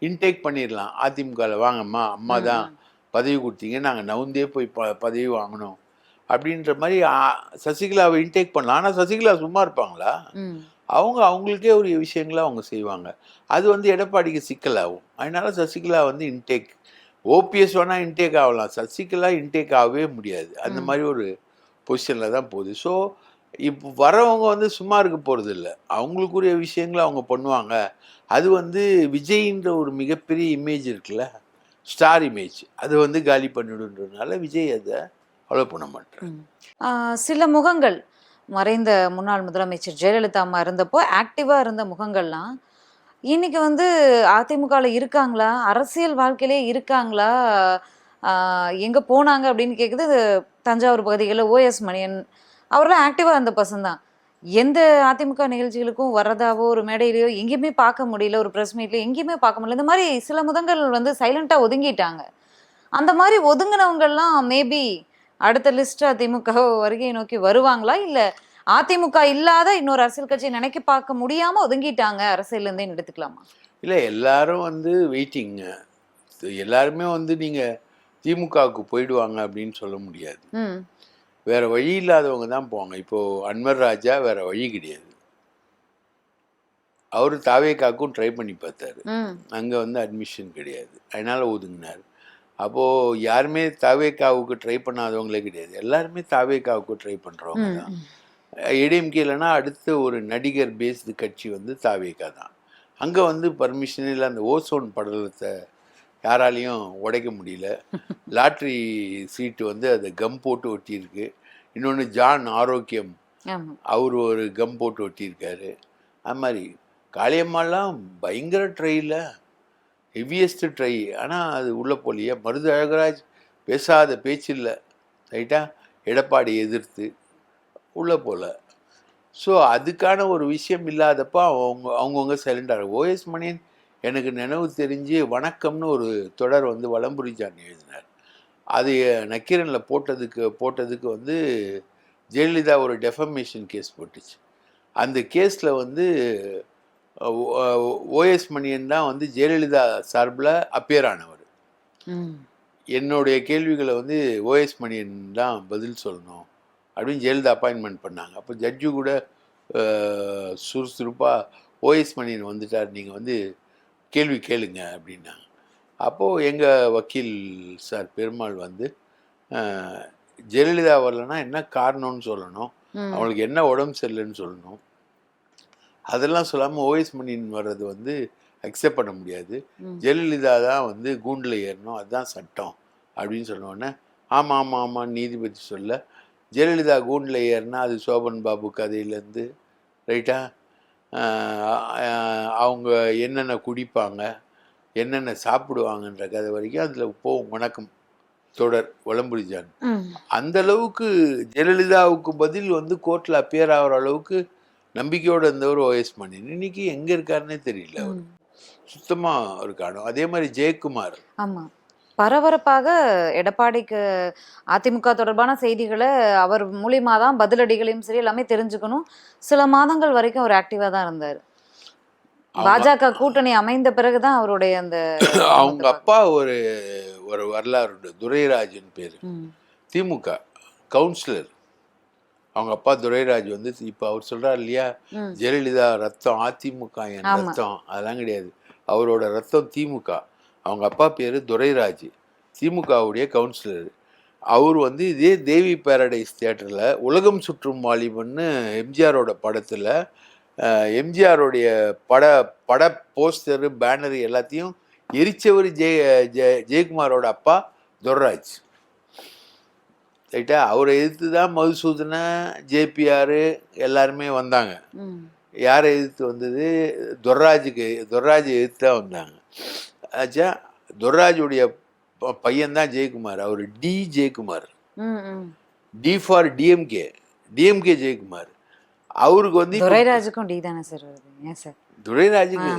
இன்டேக் பண்ணிடலாம். அதிமுகவில் வாங்கம்மா, அம்மா தான் பதவி கொடுத்தீங்க, நாங்கள் நவுந்தே போய் பதவி வாங்கணும் அப்படின்ற மாதிரி சசிகலாவை இன்டேக் பண்ணலாம். ஆனால் சசிகலா சும்மா இருப்பாங்களா? அவங்களுக்கே உரிய விஷயங்களை அவங்க செய்வாங்க. அது வந்து எடப்பாடிக்கு சிக்கலாகும். அதனால சசிகலா வந்து இன்டேக், ஓபிஎஸ் வேணால் இன்டேக் ஆகலாம், சசிகலா இன்டேக் ஆகவே முடியாது. அந்த மாதிரி ஒரு பொசிஷனில் தான் போகுது. ஸோ இப்போ வரவங்க வந்து சும்மா இருக்க போகிறது இல்லை, அவங்களுக்குரிய விஷயங்களை அவங்க பண்ணுவாங்க. அது வந்து விஜய்ன்ற ஒரு மிகப்பெரிய இமேஜ் இருக்குல்ல, ஸ்டார் இமேஜ், அது வந்து காலி பண்ணிடுன்றதுனால விஜய் அதை ஃபாலோ பண்ண மாட்டேன். சில முகங்கள் மறைந்த முன்னாள் முதலமைச்சர் ஜெயலலிதா அம்மா இருந்தப்போ ஆக்டிவாக இருந்த முகங்கள்லாம் இன்னைக்கு வந்து அதிமுகவில் இருக்காங்களா, அரசியல் வாழ்க்கையிலே இருக்காங்களா, எங்கே போனாங்க அப்படின்னு கேட்குது. தஞ்சாவூர் பகுதிகளில் ஓஎஸ் மணியன் அவரெல்லாம் ஆக்டிவாக இருந்த பர்சன் தான். எந்த அதிமுக நிகழ்ச்சிகளுக்கும் வர்றதாவோ ஒரு மேடையிலையோ எங்கேயுமே பார்க்க முடியல, ஒரு ப்ரெஸ் மீட்லையோ எங்கேயுமே பார்க்க முடியல. இந்த மாதிரி சில முதங்கள் வந்து சைலண்டாக ஒதுங்கிட்டாங்க. அந்த மாதிரி ஒதுங்கினவங்கெல்லாம் மேபி அடுத்த லிஸ்ட் அதிமுக வருகையை நோக்கி வருவாங்களா, இல்லை அதிமுக இல்லாத இன்னொரு அரசியல் கட்சியை நினைக்க பார்க்க முடியாமல் ஒதுங்கிட்டாங்க அரசியல்லேருந்தே எடுத்துக்கலாமா? இல்லை, எல்லாரும் வந்து வெயிட்டிங்க. எல்லாருமே வந்து நீங்கள் திமுகவுக்கு போயிடுவாங்க அப்படின்னு சொல்ல முடியாது. வேற வழி இல்லாதவங்க தான் போவாங்க. இப்போது அன்வர் ராஜா வேற வழி கிடையாது, அவர் தாவேக்காக்கும் ட்ரை பண்ணி பார்த்தாரு, அங்கே வந்து அட்மிஷன் கிடையாது, அதனால் ஒதுங்கினார். அப்போது யாருமே தாவேக்காவுக்கு ட்ரை பண்ணாதவங்களே கிடையாது, எல்லாருமே தாவேக்காவுக்கு ட்ரை பண்ணுறவங்க தான். ஏடிஎம்கே இல்லைன்னா அடுத்த ஒரு நடிகர் பேஸ்டு கட்சி வந்து தாவேக்கா தான். அங்கே வந்து பர்மிஷன் இல்லை, அந்த ஓசோன் படலத்தை யாராலையும் உடைக்க முடியல. லாட்ரி சீட்டு வந்து அது கம் போட்டு ஒட்டியிருக்கு. இன்னொன்று ஜான் ஆரோக்கியம் அவர் ஒரு கம் போட்டு ஒட்டியிருக்காரு. அது மாதிரி காளியம்மாலாம் பயங்கர ட்ரையில், ஹெவியஸ்ட் ட்ரை. ஆனால் அது உள்ளே போலியே. மருது அழகராஜ் பேசாத பேச்சு இல்லை, ரைட்டா, எடப்பாடி எதிர்த்து உள்ளே போல. ஸோ அதுக்கான ஒரு விஷயம் இல்லாதப்போ அவங்கவுங்க சைலண்டாக. ஓஎஸ் மணியன் எனக்கு நினைவு தெரிஞ்சு வணக்கம்னு ஒரு தொடர் வந்து வலம்புரிஜான் எழுதினார். அது நக்கீரனில் போட்டதுக்கு வந்து ஜெயலலிதா ஒரு டெஃபமேஷன் கேஸ் போட்டுச்சு. அந்த கேஸில் வந்து ஓஎஸ் மணியன் தான் வந்து ஜெயலலிதா சார்பில் அப்பியர் ஆனவர். என்னுடைய கேள்விகளை வந்து ஓஎஸ் மணியன் தான் பதில் சொல்லணும் அப்படின்னு ஜெயலலிதா அப்பாயின்மெண்ட் பண்ணாங்க. அப்போ ஜட்ஜு கூட சுறுசுறுப்பாக ஓஎஸ் மணியன் வந்துட்டார், நீங்கள் வந்து கேள்வி கேளுங்க அப்படின்னாங்க. அப்போது எங்கள் வக்கீல் சார் பெருமாள் வந்து ஜெயலலிதா வரலன்னா என்ன காரணம்னு சொல்லணும், அவங்களுக்கு என்ன உடம்பு சரியில்லைன்னு சொல்லணும், அதெல்லாம் சொல்லாமல் ஓஎஸ் மணியன் வர்றது வந்து அக்செப்ட் பண்ண முடியாது, ஜெயலலிதா தான் வந்து கூண்டில் ஏறணும், அதுதான் சட்டம் அப்படின்னு சொன்னோடனே ஆமாம் ஆமாம் ஆமாம் நீதிபதி சொல்ல, ஜெயலலிதா கூண்டில் ஏறினா அது சோபன் பாபு கதையிலேருந்து ரைட்டா, அவங்க என்னென்ன குடிப்பாங்க என்னென்ன சாப்பிடுவாங்கன்ற கதை வரைக்கும் அதில் போகும் வணக்கம் தொடர் வலம்புரிஜான். அந்த அளவுக்கு ஜெயலலிதாவுக்கு பதில் வந்து கோர்ட்டில் அப்பியர் ஆகிற அளவுக்கு நம்பிக்கையோடு இருந்தவர் ஓஎஸ் மணியன். இன்னைக்கு எங்கே இருக்காருன்னே தெரியல, அவர் சுத்தமாக ஒரு காணும். அதே மாதிரி ஜெயக்குமார். ஆமாம், பரபரப்பாக எடப்பாடிக்கு அதிமுக தொடர்பான செய்திகளை அவர் மூலியமா தான் பதிலடிகளையும் சரி எல்லாமே தெரிஞ்சுக்கணும். சில மாதங்கள் வரைக்கும் அவர் ஆக்டிவா தான் இருந்தார். பாஜக கூட்டணி அமைந்த பிறகுதான் அவருடைய அந்த அவங்க அப்பா ஒரு ஒரு வரலாறு உண்டு, துரைராஜன் பேர், திமுக கவுன்சிலர். அவங்க அப்பா துரைராஜ் வந்து இப்போ அவர் சொல்றாரு இல்லையா, ஜெயலலிதா ரத்தம் அதிமுக என் ரத்தம், அதெல்லாம் கிடையாது, அவரோட ரத்தம் திமுக. அவங்க அப்பா பேர் துரைராஜ், திமுகவுடைய கவுன்சிலர். அவர் வந்து இதே தேவி பேரடைஸ் தியேட்டரில் உலகம் சுற்றும் வாலிபன்னு எம்ஜிஆரோட படத்தில் எம்ஜிஆருடைய பட போஸ்டரு பேனரு எல்லாத்தையும் எரிச்சவர் ஜெயக்குமாரோட அப்பா துரைராஜ், ரைட்டா. அவரை எதிர்த்து தான் மதுசூதன ஜேபிஆர் எல்லாருமே வந்தாங்க. யாரை எதிர்த்து வந்தது? துரைராஜ் எதிர்த்து தான் வந்தாங்க. ஆச்சா, துரைராஜுடைய பையன்தான் ஜெயக்குமார், அவர் T Jayakumar, T for DMK Jayakumar. அவருக்கு வந்து துரைராஜுக்கும் டி தானே சார் வருது? ஏன் சார் துரைராஜுக்கு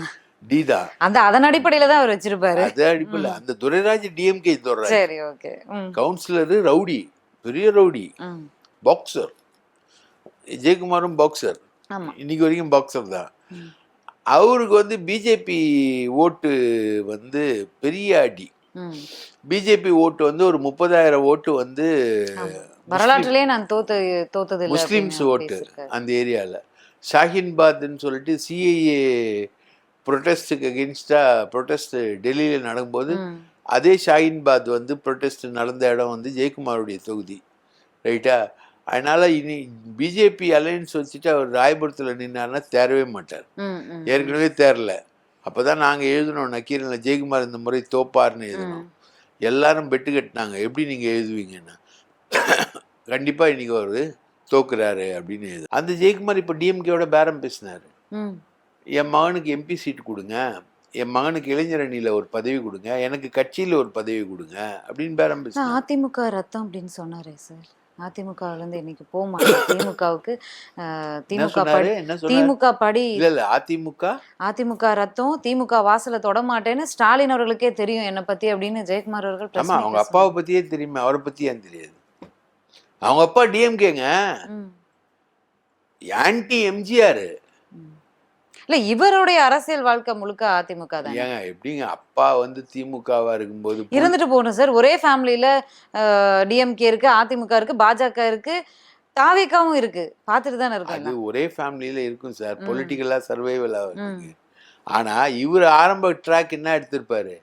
டி தான், அந்த அதன் அடிப்படையில தான் அவர் வச்சிருப்பாரு. அது அடிப்படையில் அந்த துரைராஜ் டிஎம்கே துரைராஜ். சரி, ஓகே. கவுன்சிலரு ரவுடி, பெரிய ரவுடி, பாக்ஸர். ஜெயக்குமாரும் பாக்ஸர், இன்னைக்கு வரைக்கும் பாக்ஸர் தான். அவருக்கு வந்து பிஜேபி ஓட்டு வந்து பெரிய அடி. பிஜேபி ஓட்டு வந்து ஒரு 30,000 ஓட்டு வந்து வரலாற்றிலே நான் தோத்தது முஸ்லிம்ஸ் ஓட்டு அந்த ஏரியாவில். ஷாஹின்பாத்ன்னு சொல்லிட்டு சிஐஏ ப்ரொட்டஸ்ட்டுக்கு அகென்ஸ்டாக ப்ரொட்டஸ்ட் டெல்லியில் நடக்கும்போது அதே ஷாஹின்பாத் வந்து ப்ரொட்டஸ்ட் நடந்த இடம் வந்து ஜெயக்குமாருடைய தொகுதி, ரைட்டா. அதனால் இனி பிஜேபி அலையன்ஸ் வச்சுட்டு அவர் ராயபுரத்தில் நின்னார்னா தேரவே மாட்டார், ஏற்கனவே தேரல. அப்போ தான் நாங்கள் எழுதணும் நக்கீரனில் ஜெயக்குமார் இந்த முறை தோப்பார்னு எழுதணும். எல்லாரும் பெட்டு கட்டினாங்க, எப்படி நீங்கள் எழுதுவீங்கன்னா கண்டிப்பாக இன்னைக்கு அவர் தோக்குறாரு அப்படின்னு எழுது. அந்த ஜெயக்குமார் இப்போ டிஎம்கேவோட பேரம் பேசினார், என் மகனுக்கு எம்பி சீட்டு கொடுங்க, என் மகனுக்கு இளைஞர் அணியில் ஒரு பதவி கொடுங்க, எனக்கு கட்சியில் ஒரு பதவி கொடுங்க அப்படின்னு பேரம் பேசினார். அதிமுக ரத்தம் அப்படின்னு சொன்னாரே சார், அதிமுகவிலேருந்து இன்னைக்கு போக மாட்டேன், திமுகவுக்கு திமுக படி இல்ல அதிமுக ரத்தம் திமுக வாசலை தொட மாட்டேன்னு ஸ்டாலின் அவர்களுக்கே தெரியும் என்ன பத்தி அப்படின்னு ஜெயக்குமார் அவர்கள். ஆமா, அவங்க அப்பாவை பத்தியே தெரியுமே, அவரை பத்தி ஏன் தெரியாது? அவங்க அப்பா டிஎம்கேங்க, ஆன்டி எம்ஜிஆர். இல்ல, இவருடைய அரசியல் வாழ்க்கை முழுக்க அதிமுக தான். ஏங்க எப்படிங்க அப்பா வந்து திமுகவா இருக்கும்போது இருந்துட்டு போகணும் சார். ஒரே ஃபேமிலியில டிஎம்கே இருக்கு, அதிமுக இருக்கு, பாஜக இருக்கு, தாவேக்காவும் இருக்கு, பார்த்துட்டு தானே இருக்காங்க. அது ஒரே ஃபேமிலியில இருக்கும் சார், பொலிட்டிக்கலா சர்வைவலா இருக்கு. ஆனா இவர் ஆரம்ப ட்ராக் என்ன எடுத்திருப்பாரு,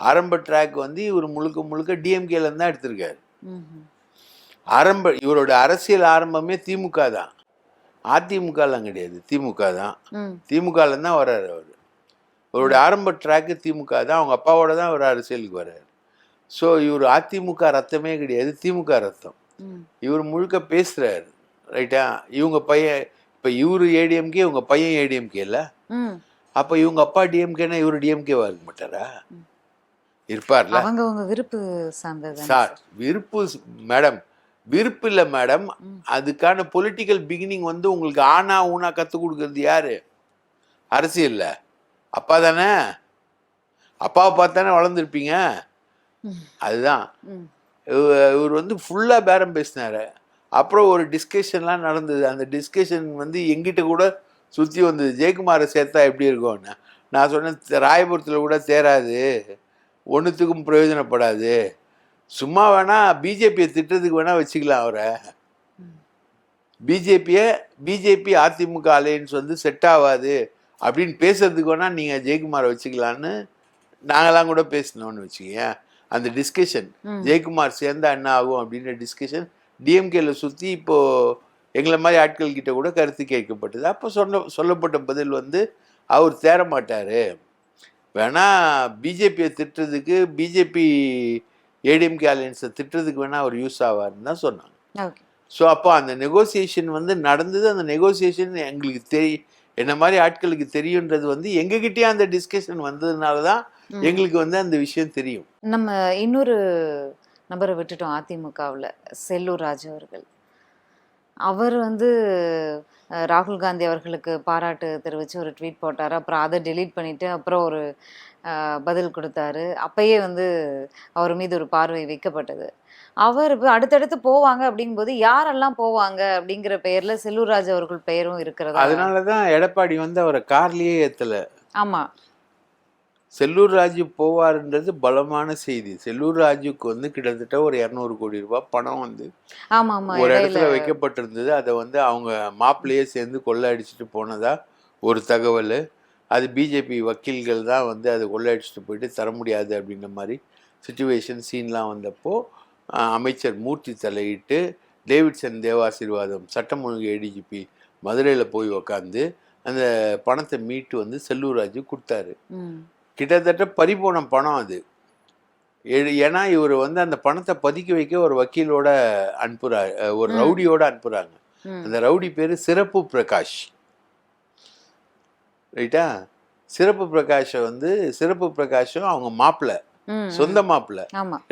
ஆரம்ப ட்ராக் வந்து இவர் முழுக்க முழுக்க டிஎம்கேல தான் எடுத்திருக்காரு. இவரோட அரசியல் ஆரம்பமே திமுக தான், அதிமுகலாம் கிடையாது, திமுக தான். திமுகல தான் வர்றாரு அவர். இவருடைய ஆரம்ப ட்ராக்கு திமுக தான். அவங்க அப்பாவோட தான் அவர் அரசியலுக்கு வர்றாரு. ஸோ இவர் அதிமுக ரத்தமே கிடையாது, திமுக ரத்தம். இவர் முழுக்க பேசுறாரு, ரைட்டா? இவங்க பையன் இப்போ இவரு ஏடிஎம்கே, இவங்க பையன் ஏடிஎம்கே இல்லை. அப்போ இவங்க அப்பா டிஎம்கேனா இவர் டிஎம்கேவா இருக்க மாட்டாரா? இருப்பார்ல. அவங்க விருப்பு சார்ந்தது சார். விருப்பு மேடம், விருப்பு இல்லை மேடம். அதுக்கான பொலிட்டிக்கல் பிகினிங் வந்து உங்களுக்கு ஆனா ஊனா கற்றுக் கொடுக்கறது யாரு? அரசியல்ல அப்பா தானே. அப்பாவை பார்த்து தானே வளர்ந்துருப்பீங்க. அதுதான் இவர் வந்து ஃபுல்லாக பேரம் பேசினாரு. அப்புறம் ஒரு டிஸ்கஷன்லாம் நடந்தது. அந்த டிஸ்கஷன் வந்து எங்கிட்ட கூட சுற்றி வந்தது. ஜெயக்குமாரை சேர்த்தா எப்படி இருக்கும்னு நான் சொன்னேன், ராயபுரத்தில் கூட தேராது, ஒன்றுத்துக்கும் பிரயோஜனப்படாது, சும்மா வேணா பிஜேபியை திட்டத்துக்கு வேணா வச்சுக்கலாம் அவரை. பிஜேபி அதிமுக அலையன்ஸ் வந்து செட் ஆகாது அப்படின்னு பேசுறதுக்கு வேணா நீங்கள் ஜெயக்குமாரை வச்சுக்கலான்னு நாங்களாம் கூட பேசினோன்னு வச்சுக்கீங்க. அந்த டிஸ்கஷன் ஜெயக்குமார் சேர்ந்தா என்ன ஆகும் அப்படின்ற டிஸ்கஷன் டிஎம்கேல சுற்றி இப்போது எங்களை மாதிரி ஆட்கள் கிட்ட கூட கருத்து கேட்கப்பட்டது. அப்போ சொல்லப்பட்ட பதில் வந்து அவர் தேர மாட்டார், வேணா பிஜேபியை திட்டுறதுக்கு, பிஜேபி ஏடிஎம்கே அலையன்ஸை திட்டுறதுக்கு வேணா அவர் யூஸ் ஆவார்னு தான் சொன்னாங்க. ஸோ அப்போ அந்த நெகோசியேஷன் வந்து நடந்தது. அந்த நெகோசியேஷன் எங்களுக்கு என்ன மாதிரி ஆட்களுக்கு தெரியுன்றது வந்து எங்ககிட்டயே அந்த டிஸ்கஷன் வந்ததுனால தான் எங்களுக்கு வந்து அந்த விஷயம் தெரியும். நம்ம இன்னொரு நபரை விட்டுட்டோம் அதிமுகவில், செல்லூர் ராஜு அவர்கள். அவர் வந்து ராகுல் காந்தி அவர்களுக்கு பாராட்டு தெரிவித்து ஒரு ட்வீட் போட்டார். அப்புறம் அதை டெலீட் பண்ணிவிட்டு அப்புறம் ஒரு பதில் கொடுத்தாரு. அப்பயே வந்து அவர் மீது ஒரு பார்வை வைக்கப்பட்டது. அவர் இப்போ அடுத்தடுத்து போவாங்க அப்படிங்கும்போது யாரெல்லாம் போவாங்க அப்படிங்கிற பெயரில் செல்லூர் ராஜு அவர்கள் பெயரும் இருக்கிறதா? அதனால தான் எடப்பாடி வந்து அவரை கார்லேயே ஏற்றலை. ஆமாம், செல்லூர் ராஜு போவார்ன்றது பலமான செய்தி. செல்லூர் ராஜுக்கு வந்து கிட்டத்தட்ட ஒரு 200 கோடி ரூபாய் பணம் வந்து ஒரு இடத்துல வைக்கப்பட்டிருந்தது. அதை வந்து அவங்க மாப்பிள்ளையே சேர்ந்து கொள்ளை அடிச்சுட்டு போனதா ஒரு தகவல். அது பிஜேபி வக்கீல்கள் தான் வந்து அதை கொள்ளை அடிச்சுட்டு போயிட்டு தர முடியாது அப்படின்ற மாதிரி சிச்சுவேஷன் சீன்லாம் வந்தப்போ அமைச்சர் மூர்த்தி தலையிட்டு டேவிட்சன் தேவாசீர்வாதம் சட்டம் ஒழுங்கு ஏடிஜிபி மதுரையில் போய் உக்காந்து அந்த பணத்தை மீட்டு வந்து செல்லூர் ராஜு கொடுத்தாரு. கிட்டத்தட்ட பறிபோன பணம் அது. ஏன்னா இவர் வந்து அந்த பணத்தை பதுக்கி வைக்க ஒரு வக்கீலோட அனுப்புறாரு, ஒரு ரவுடியோட அனுப்புறாங்க. அந்த ரவுடி பேரு சிறப்பு பிரகாஷ், ரைட்டா? சிறப்பு பிரகாஷும் அவங்க மாப்பிள்ள, சொந்த மாப்பிள்ள,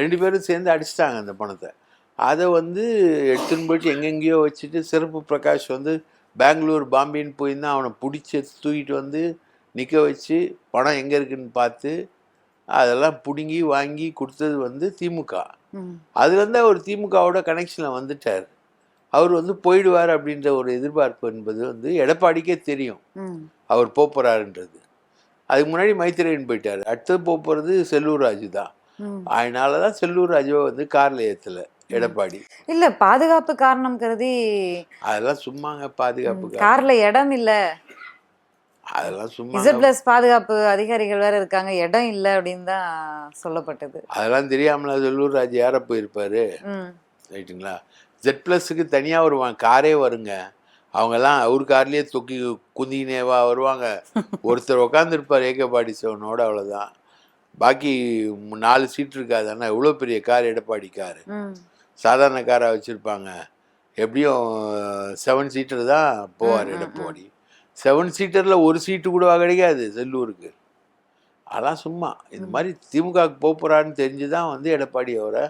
2 பேரும் சேர்ந்து அடிச்சிட்டாங்க அந்த பணத்தை. அதை வந்து எடுத்துன்னு போயிட்டு எங்கெங்கேயோ வச்சுட்டு சிறப்பு பிரகாஷ் வந்து பெங்களூர் பாம்பேன்னு போயிருந்தா அவனை பிடிச்சி தூக்கிட்டு வந்து நிற்க வச்சு பணம் எங்கே இருக்குன்னு பார்த்து அதெல்லாம் பிடுங்கி வாங்கி கொடுத்தது வந்து திமுக. அதுலேருந்து அவர் திமுகவோட கனெக்ஷனில் வந்துட்டார். அவர் வந்து போயிடுவார் அப்படின்ற ஒரு எதிர்பார்ப்பு என்பது வந்து எடப்பாடிக்கே தெரியும் அவர் போகிறாருன்றது. அதுக்கு முன்னாடி மைத்திரேயன் போயிட்டார், அடுத்தது போகிறது செல்லூர் ராஜு தான். அதனால தான் செல்லூர் ராஜுவை வந்து காரில் ஏற்றலை எடப்பாடி. இல்ல பாதுகாப்பு காரணம் கருதி. அதெல்லாம் சும்மாங்க, பாதுகாப்பு கார்ல இடம் இல்ல, அதெல்லாம் சும்மா. Z+ பாதுகாப்பு அதிகாரிகள் வேற இருக்காங்க, இடம் இல்ல அப்படின்னு தான் சொல்லப்பட்டது. அதெல்லாம் தெரியாமல செல்லூர் ராஜு யார போயிருப்பாரு, ரைட்டுங்களா? Z+க்கு தனியா வருவாங்க, காரே வருங்க. அவங்கெல்லாம் அவர் கார்லயே தொக்கி குந்தினேவா வருவாங்க. ஒருத்தர் உட்காந்துருப்பார் ஏகபாடி சிவனோட, அவ்வளோதான். பாக்கி 4 சீட் இருக்காது. ஆனால் எவ்வளோ பெரிய கார் எடப்பாடி காரு, சாதாரண காராக வச்சுருப்பாங்க. எப்படியும் 7 சீட்டர் தான் போவார் எடப்பாடி. 7 சீட்டரில் ஒரு சீட்டு கூட கிடைக்காது செல்லூருக்கு. அதெல்லாம் சும்மா இந்த மாதிரி திமுகவுக்கு போகிறான்னு தெரிஞ்சு தான் வந்து எடப்பாடி அவரை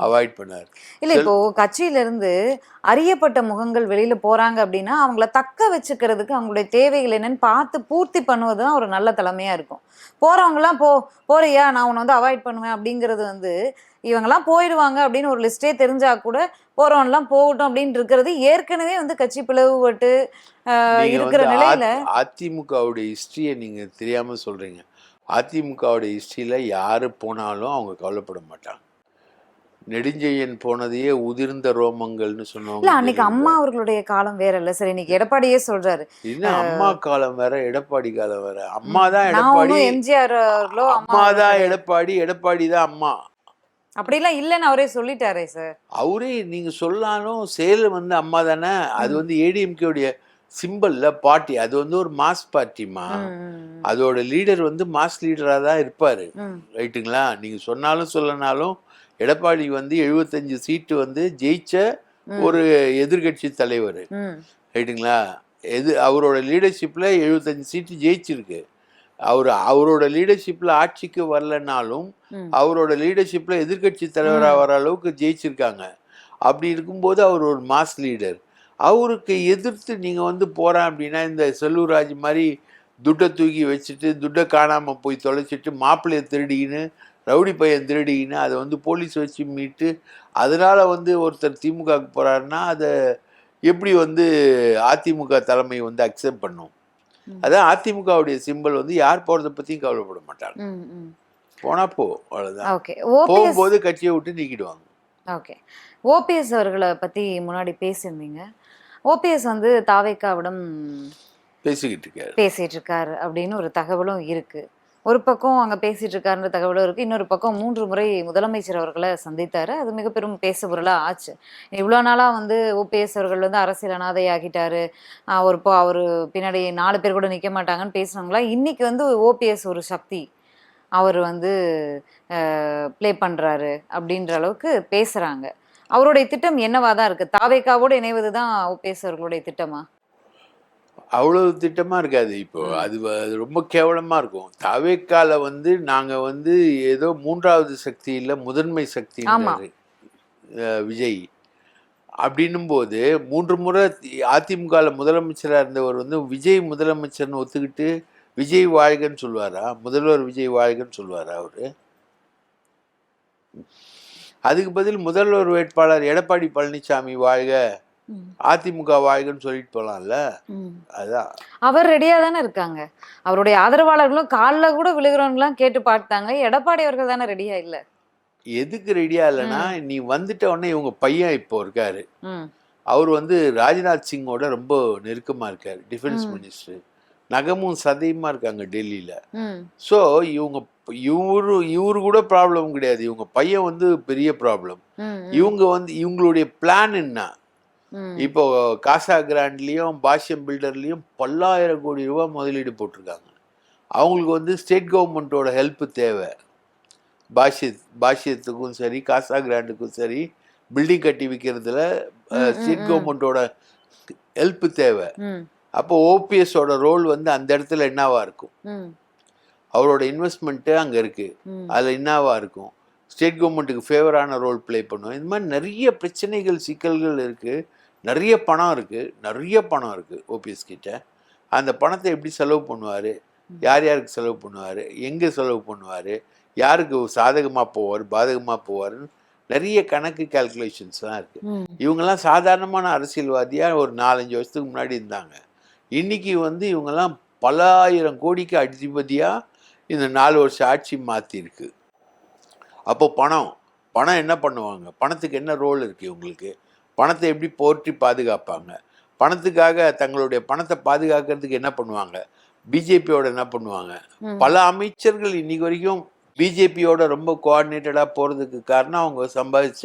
அவாய்ட் பண்ணார். இல்ல இப்போ கட்சியில இருந்து அறியப்பட்ட முகங்கள் வெளியில போறாங்க அப்படின்னா அவங்கள தக்க வச்சுக்கிறதுக்கு அவங்களுடைய தேவைகள் என்னன்னு பார்த்து பூர்த்தி பண்ணுவதுதான் ஒரு நல்ல தலைமையா இருக்கும். போறவங்கலாம் போறியா நான் உன்னை வந்து அவாய்ட் பண்ணுவேன் அப்படிங்கிறது வந்து இவங்கெல்லாம் போயிடுவாங்க அப்படின்னு ஒரு லிஸ்டே தெரிஞ்சா கூட போறவன்லாம் போகட்டும் அப்படின்னு இருக்கிறது ஏற்கனவே வந்து கட்சி பிளவுபட்டு இருக்கிற நிலையில. அதிமுகவுடைய ஹிஸ்டரியை நீங்க தெரியாம சொல்றீங்க. அதிமுகவுடைய ஹிஸ்டரியில யாரு போனாலும் அவங்க கவலைப்பட மாட்டாங்க. நெடுஞ்செழியன் போனதையே உதிர்ந்த ரோமங்கள்னு இல்ல சொன்னவங்க அன்னைக்கு அம்மா அவர்களுடைய காலம் வேற இல்ல சார், இன்னைக்கு எடப்பாடியே சொல்றாரு. இன்னும் அம்மா காலம் வேற, எடப்பாடி காலம் வேற. அம்மா தான் நான் எடப்பாடி, ஒன்னும் எம்ஜிஆர் அவர்களோ அம்மா தான் எடப்பாடி, எடப்பாடி தான் அம்மா. அப்படிலாம் இல்லைன்னு அவரே சொல்லிட்டாரே சார். அவரே நீங்க சொல்லாலும் செயல் வந்து அம்மா தானே. அது வந்து ஏடிஎம்கேடைய சிம்பிள்ல பார்ட்டி, அது வந்து ஒரு மாஸ் பார்ட்டிமா. அதோட லீடர் வந்து மாஸ் லீடரா தான் இருப்பாரு, ரைட்டுங்களா? நீங்க சொன்னாலும் சொல்லனாலும் எடப்பாடி வந்து 75 சீட்டு வந்து ஜெயிச்ச ஒரு எதிர்கட்சி தலைவர், ரைட்டுங்களா? அவரோட லீடர்ஷிப்ல 75 சீட்டு ஜெயிச்சிருக்கு. அவரோட லீடர்ஷிப்ல ஆட்சிக்கு வரலனாலும் அவரோட லீடர்ஷிப்ல எதிர்கட்சி தலைவராக வர அளவுக்கு ஜெயிச்சிருக்காங்க. அப்படி இருக்கும்போது அவர் ஒரு மாஸ் லீடர். அவருக்கு எதிர்த்து நீங்க வந்து போறேன் அப்படின்னா, இந்த செல்லூர்ராஜ் மாதிரி துட்டை தூக்கி வச்சுட்டு, துட்டை காணாம போய் தொலைச்சிட்டு, மாப்பிள்ளையை திருடின்னு, ரவுடி பையன் திருடின்னு, அதை வந்து போலீஸ் வச்சு மீட்டு, அதனால வந்து ஒருத்தர் திமுகவுக்கு போறாருன்னா அதை எப்படி வந்து அதிமுக தலைமை வந்து அக்செப்ட் பண்ணும்? அதான் அதிமுகவுடைய சிம்பிள் வந்து யார் போறதை பத்தியும் கவலைப்பட மாட்டாங்க. போனா போ, அவ்வளவுதான். போகும்போது கட்சியை விட்டு நீக்கிடுவாங்க. ஓகே, ஓபிஎஸ் அவர்களை பத்தி முன்னாடி பேசியிருந்தீங்க. ஓபிஎஸ் வந்து தாவேக்காவிடம் பேசிட்டு இருக்காரு அப்படின்னு ஒரு தகவலும் இருக்கு. ஒரு பக்கம் அங்க பேசிட்டு இருக்காருன்ற தகவலும் இருக்கு, இன்னொரு பக்கம் 3 முறை முதலமைச்சர் அவர்களை சந்தித்தாரு. அது மிக பெரும் பேசுபொருளா ஆச்சு. இவ்வளவு நாளா வந்து ஓபிஎஸ் அவர்கள் வந்து அரசியல் அனாதை ஆகிட்டாரு, அவரு பின்னாடி 4 பேர் கூட நிக்க மாட்டாங்கன்னு பேசுனாங்களா. இன்னைக்கு வந்து ஓபிஎஸ் ஒரு சக்தி, அவர் வந்து ப்ளே பண்றாரு அப்படின்ற அளவுக்கு பேசுறாங்க. அவருடைய திட்டம் என்னவா தான் இருக்கு? தாவேக்காவோடு இணைவதுதான் ஓபிஎஸ் அவர்களுடைய திட்டமா? அவ்வளவு திட்டமா இருக்காது. இப்போ அது ரொம்ப கேவலமா இருக்கும். தாவேக்கால வந்து நாங்க வந்து ஏதோ 3வது சக்தி இல்ல, முதன்மை சக்தி விஜய். அப்படின்னும் போது 3 முறை அதிமுகல முதலமைச்சரா இருந்தவர் வந்து விஜய் முதலமைச்சர்னு ஒத்துக்கிட்டு விஜய் வாழ்கன்னு சொல்லுவாரா? முதல்வர் விஜய் வாழ்கன்னு சொல்லுவாரா அவரு? அதுக்கு பதில் முதல்வர் வேட்பாளர் எடப்பாடி பழனிசாமி வாழ்க, அதிமுக வாழ்கன்னு சொல்லிட்டு போலாம்ல. அதான் அவர் ரெடியா தானே இருக்காங்க. அவருடைய ஆதரவாளர்களும் காலில் கூட விழுகிறவங்களாம் கேட்டு பார்த்தாங்க. எடப்பாடி அவர்கள் தானே ரெடியா இல்ல. எதுக்கு ரெடியா இல்லைன்னா, நீ வந்துட்ட உடனே இவங்க பையன் இப்போ இருக்காரு, அவர் வந்து ராஜ்நாத் சிங்கோட ரொம்ப நெருக்கமா இருக்காரு, டிஃபென்ஸ் மினிஸ்டர். நகமும் சதையுமா இருக்காங்க டெல்லியில. ஸோ இவரு கூட ப்ராப்ளம் கிடையாது, இவங்க பையன் வந்து பெரிய ப்ராப்ளம். இவங்க வந்து இவங்களுடைய பிளான் என்ன? இப்போ காசா கிராண்ட்லயும் பாஷ்யம் பில்டர்லயும் பல்லாயிரம் கோடி ரூபாய் முதலீடு போட்டிருக்காங்க. அவங்களுக்கு வந்து ஸ்டேட் கவர்மெண்ட்டோட ஹெல்ப் தேவை. பாஷ்யத்துக்கும் சரி, காசா கிராண்டுக்கும் சரி, பில்டிங் கட்டி விற்கிறதுல ஸ்டேட் கவர்மெண்ட்டோட ஹெல்ப் தேவை. அப்போ ஓபிஎஸோட ரோல் வந்து அந்த இடத்துல என்னவா இருக்கும்? அவரோட இன்வெஸ்ட்மெண்ட்டு அங்கே இருக்கு, அதில் என்னவா இருக்கும்? ஸ்டேட் கவர்மெண்ட்டுக்கு ஃபேவரான ரோல் ப்ளே பண்ணுவோம். இந்த மாதிரி நிறைய பிரச்சனைகள், சிக்கல்கள் இருக்குது. நிறைய பணம் இருக்குது ஓபிஎஸ் கிட்ட. அந்த பணத்தை எப்படி செலவு பண்ணுவார், யார் யாருக்கு செலவு பண்ணுவார், எங்கே செலவு பண்ணுவார், யாருக்கு சாதகமாக போவார், பாதகமாக போவார்னு நிறைய கணக்கு கால்குலேஷன்ஸ்லாம் இருக்குது. இவங்கெல்லாம் சாதாரணமான அரசியல்வாதியாக ஒரு 4-5 வருஷத்துக்கு முன்னாடி இருந்தாங்க. இன்னைக்கு வந்து இவங்கெல்லாம் பல ஆயிரம் கோடிக்கு அதிபதியாக இந்த 4 வருஷம் ஆட்சி மாற்றிருக்கு. அப்போ பணம் என்ன பண்ணுவாங்க? பணத்துக்கு என்ன ரோல் இருக்குது இவங்களுக்கு? பணத்தை எப்படி போற்றி பாதுகாப்பாங்க? பணத்துக்காக தங்களுடைய பணத்தை பாதுகாக்கிறதுக்கு என்ன பண்ணுவாங்க? பிஜேபியோட என்ன பண்ணுவாங்க? பல அமைச்சர்கள் இன்னைக்கு வரைக்கும் பிஜேபியோட ரொம்ப கோஆர்டினேட்டடாக போகிறதுக்கு காரணம் அவங்க சம்பாதிச்ச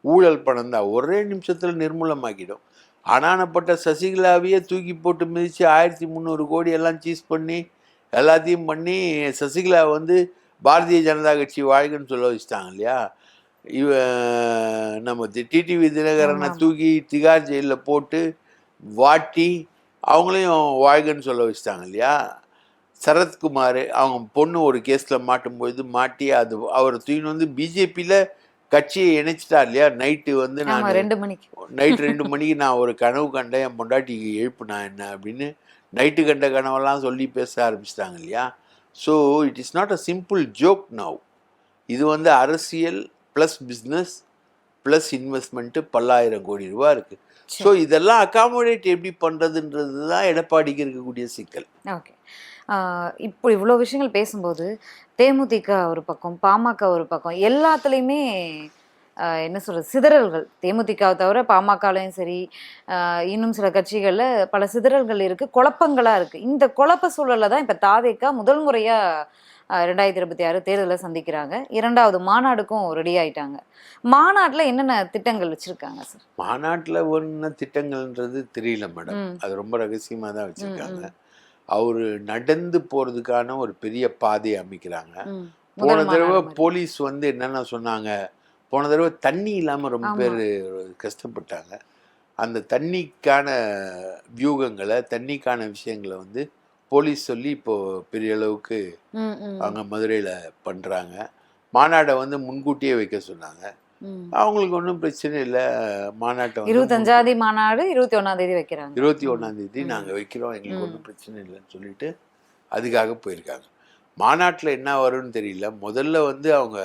ஊழல் பணம் தான். ஒரே நிமிஷத்தில் நிர்மூலமாக்கிடும். அனானப்பட்ட சசிகலாவையே தூக்கி போட்டு மிதித்து 1300 கோடி எல்லாம் சீஸ் பண்ணி எல்லாத்தையும் பண்ணி சசிகலா வந்து பாரதிய ஜனதா கட்சி வாழ்கன்னு சொல்ல வச்சுட்டாங்க இல்லையா? நம்ம டிடிவி தினகரனை தூக்கி திகார் ஜெயிலில் போட்டு வாட்டி அவங்களையும் வாழ்கன்னு சொல்ல வச்சுட்டாங்க இல்லையா? சரத்குமார் அவங்க பொண்ணு ஒரு கேஸில் மாட்டி அவரை தூக்கின்னு வந்து பிஜேபியில் கட்சியை இணைச்சிட்டா இல்லையா? நைட்டு வந்து நான் 2 மணிக்கு நான் ஒரு கனவு கண்டேன், என் பொண்டாட்டிக்கு எழுப்புனா என்ன அப்படின்னு நைட்டு கண்ட கனவெல்லாம் சொல்லி பேச ஆரம்பிச்சிட்டாங்க இல்லையா? So it is not a simple joke now. இது வந்து அரசியல் ப்ளஸ் பிஸ்னஸ் ப்ளஸ் இன்வெஸ்ட்மெண்ட்டு பல்லாயிரம் கோடி ரூபா இருக்குது. ஸோ இதெல்லாம் அகாமடேட் எப்படி பண்ணுறதுன்றது தான் எடப்பாடிக்கு இருக்கக்கூடிய சிக்கல். ஓகே, இப்போ இவ்வளோ விஷயங்கள் பேசும்போது தேமுதிக ஒரு பக்கம், பாமக ஒரு பக்கம், எல்லாத்துலேயுமே என்ன சொல்றது, சிதறல்கள் தேமுதிகவை தவிர பாமகலையும் சரி, இன்னும் சில கட்சிகள்ல பல சிதறல்கள் இருக்கு, குழப்பங்களா இருக்கு. இந்த குழப்ப சூழல்ல தான் இப்ப தாவேகா முதல் முறையா 2026 தேர்தலை சந்திக்கிறாங்க. 2வது மாநாடுக்கும் ரெடி ஆயிட்டாங்க. மாநாட்டுல என்னென்ன திட்டங்கள் வச்சிருக்காங்க சார்? மாநாட்டுல ஒன்ன திட்டங்கள்ன்றது தெரியல மேடம். அது ரொம்ப ரகசியமா தான் வச்சிருக்காங்க. அவரு நடந்து போறதுக்கான ஒரு பெரிய பாதையை அமைக்கிறாங்க. போன தடவை போலீஸ் வந்து என்னென்ன சொன்னாங்க, போன தடவை தண்ணி இல்லாமல் ரொம்ப பேர் கஷ்டப்பட்டாங்க. அந்த தண்ணிக்கான வியூகங்களை, தண்ணிக்கான விஷயங்களை வந்து போலீஸ் சொல்லி இப்போ பெரிய அளவுக்கு அங்கே மதுரையில் பண்ணுறாங்க. மாநாடை வந்து முன்கூட்டியே வைக்க சொன்னாங்க. அவங்களுக்கு ஒன்றும் பிரச்சனை இல்லை. மாநாட்டை 25ஆம் மாநாடு 21ஆம் தேதி வைக்கிறாங்க. 21ஆம் தேதி நாங்கள் வைக்கிறோம், எங்களுக்கு ஒன்றும் பிரச்சனை இல்லைன்னு சொல்லிட்டு அதுக்காக போயிருக்காங்க. மாநாட்டில் என்ன வரும்னு தெரியல. முதல்ல வந்து அவங்க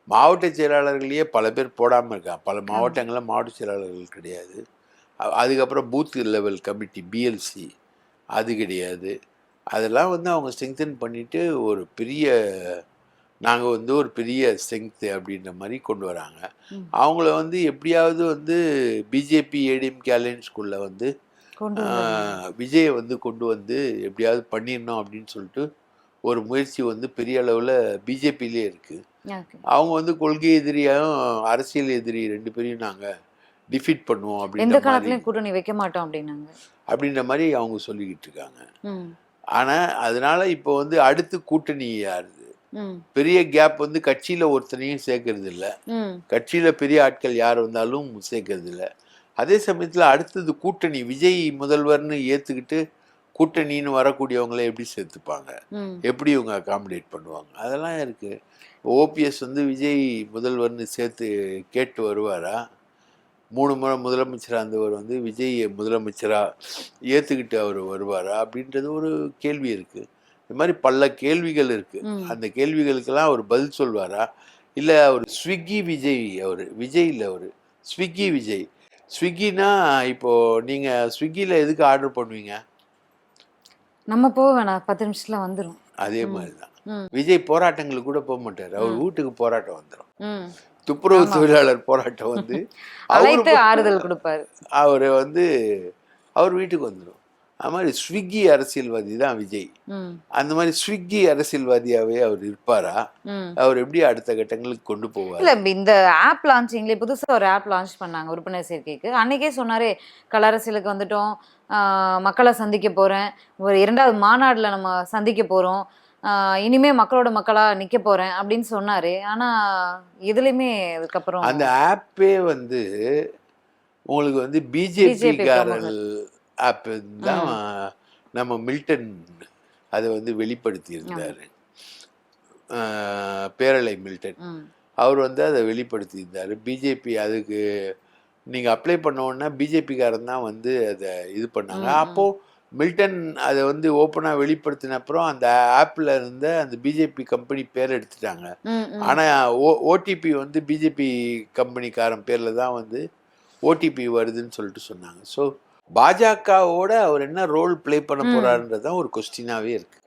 மாவட்ட செயலாளர்களையே பல பேர் போடாமல் இருக்காங்க. பல மாவட்டங்களில் மாவட்ட செயலாளர்கள் கிடையாது. அதுக்கப்புறம் பூத் லெவல் கமிட்டி பிஎல்சி அது கிடையாது. அதெல்லாம் வந்து அவங்க ஸ்ட்ரெங்தன் பண்ணிவிட்டு ஒரு பெரிய, நாங்கள் வந்து ஒரு பெரிய ஸ்ட்ரெங்க்த்து அப்படின்ற மாதிரி கொண்டு வராங்க. அவங்கள வந்து எப்படியாவது வந்து பிஜேபி ஏடிஎம்கே அலையன்ஸ்குள்ளே வந்து விஜயை வந்து கொண்டு வந்து எப்படியாவது பண்ணிடணும் அப்படின்னு சொல்லிட்டு ஒரு முயற்சி வந்து பெரிய அளவில் பிஜேபியிலே இருக்குது. அவங்க வந்து கொள்கை எதிரியாகவும் அரசியல் எதிரி ரெண்டு பேரையும் நாங்கள் டிஃபீட் பண்ணுவோம் எந்த காலத்துலயும் கூட்டணி வைக்க மாட்டோம் அப்படின்னாங்க. அப்படின்ற மாதிரி அவங்க சொல்லிக்கிட்டு இருக்காங்க. ஆனால் அதனால இப்போ வந்து அடுத்து கூட்டணி யாரு, பெரிய கேப் வந்து கட்சியில் ஒருத்தனையும் சேர்க்கறது இல்லை, கட்சியில் பெரிய ஆட்கள் யார் வந்தாலும் சேர்க்கறது இல்லை. அதே சமயத்தில் அடுத்தது கூட்டணி, விஜய் முதல்வர்னு ஏற்றுக்கிட்டு கூட்டணின்னு வரக்கூடியவங்கள எப்படி சேர்த்துப்பாங்க, எப்படி இவங்க அகாமடேட் பண்ணுவாங்க, அதெல்லாம் இருக்குது. ஓபிஎஸ் வந்து விஜய் முதல்வர்னு சேர்த்து கேட்டு வருவாரா? 3 முறை முதலமைச்சராக இருந்தவர் வந்து விஜய் முதலமைச்சராக ஏற்றுக்கிட்டு அவர் வருவாரா அப்படின்றது ஒரு கேள்வி இருக்குது. இது மாதிரி பல கேள்விகள் இருக்குது. அந்த கேள்விகளுக்கெல்லாம் அவர் பதில் சொல்வாரா? இல்லை அவர் ஸ்விக்கி விஜய், அவர் விஜய் இல்லை, அவர் ஸ்விக்கி விஜய். ஸ்விக்கினா இப்போது நீங்கள் ஸ்விக்கியில் எதுக்கு ஆர்டர் பண்ணுவீங்க? நம்ம போக வேணாம், 10 நிமிஷத்துல வந்துடும். அதே மாதிரி தான் விஜய் போராட்டங்களுக்கு கூட போக மாட்டார், அவர் வீட்டுக்கு போராட்டம் வந்துடும். துப்புரவு தொழிலாளர் போராட்டம் வந்து ஆறுதல் கொடுப்பாரு, அவர் வந்து அவர் வீட்டுக்கு வந்துடும். அது மாதிரி ஸ்விக்கி அரசியல்வாதி தான் விஜய். அந்த மாதிரி ஸ்விக்கி அரசியல்வாதியாவே அவர் இருப்பாரா? அவர் எப்படி அடுத்த கட்டங்களுக்கு கொண்டு போவார்? இல்ல இந்த ஆப் லான்ச்சிங்ல புதுசா ஒரு ஆப் லான்ச் பண்ணாங்க உறுப்பினர் சேர்க்கைக்கு. அன்னைக்கே சொன்னாரே கல அரசியலுக்கு வந்துட்டோம், மக்களை சந்திக்க போறேன், ஒரு 2வது மாநாடுல நம்ம சந்திக்க போறோம், இனிமே மக்களோட மக்களா நிக்க போறேன் அப்படின்னு சொன்னாரு. ஆனா எதுலையுமே அதுக்கப்புறம் அந்த ஆப்பே வந்து உங்களுக்கு வந்து பிஜேபிக்காரர்கள் ஆப் தான். நம்ம மில்டன் அதை வந்து வெளிப்படுத்தி இருந்தார், பேரலை மில்டன் அவர் வந்து அதை வெளிப்படுத்தி இருந்தார். பிஜேபி அதுக்கு நீங்கள் அப்ளை பண்ணோன்னா பிஜேபிக்காரன் தான் வந்து அதை இது பண்ணாங்க. அப்போது மில்டன் அதை வந்து ஓப்பனாக வெளிப்படுத்தின அப்புறம் அந்த ஆப்பில் இருந்த அந்த பிஜேபி கம்பெனி பேர் எடுத்துட்டாங்க. ஆனால் ஓடிபி வந்து பிஜேபி கம்பெனிக்காரன் பேரில் தான் வந்து ஓடிபி வருதுன்னு சொல்லிட்டு சொன்னாங்க. ஸோ பாஜகவோட அவர் என்ன ரோல் பிளே பண்ண போறாருன்றதான் ஒரு கொஸ்டினாவே இருக்கு.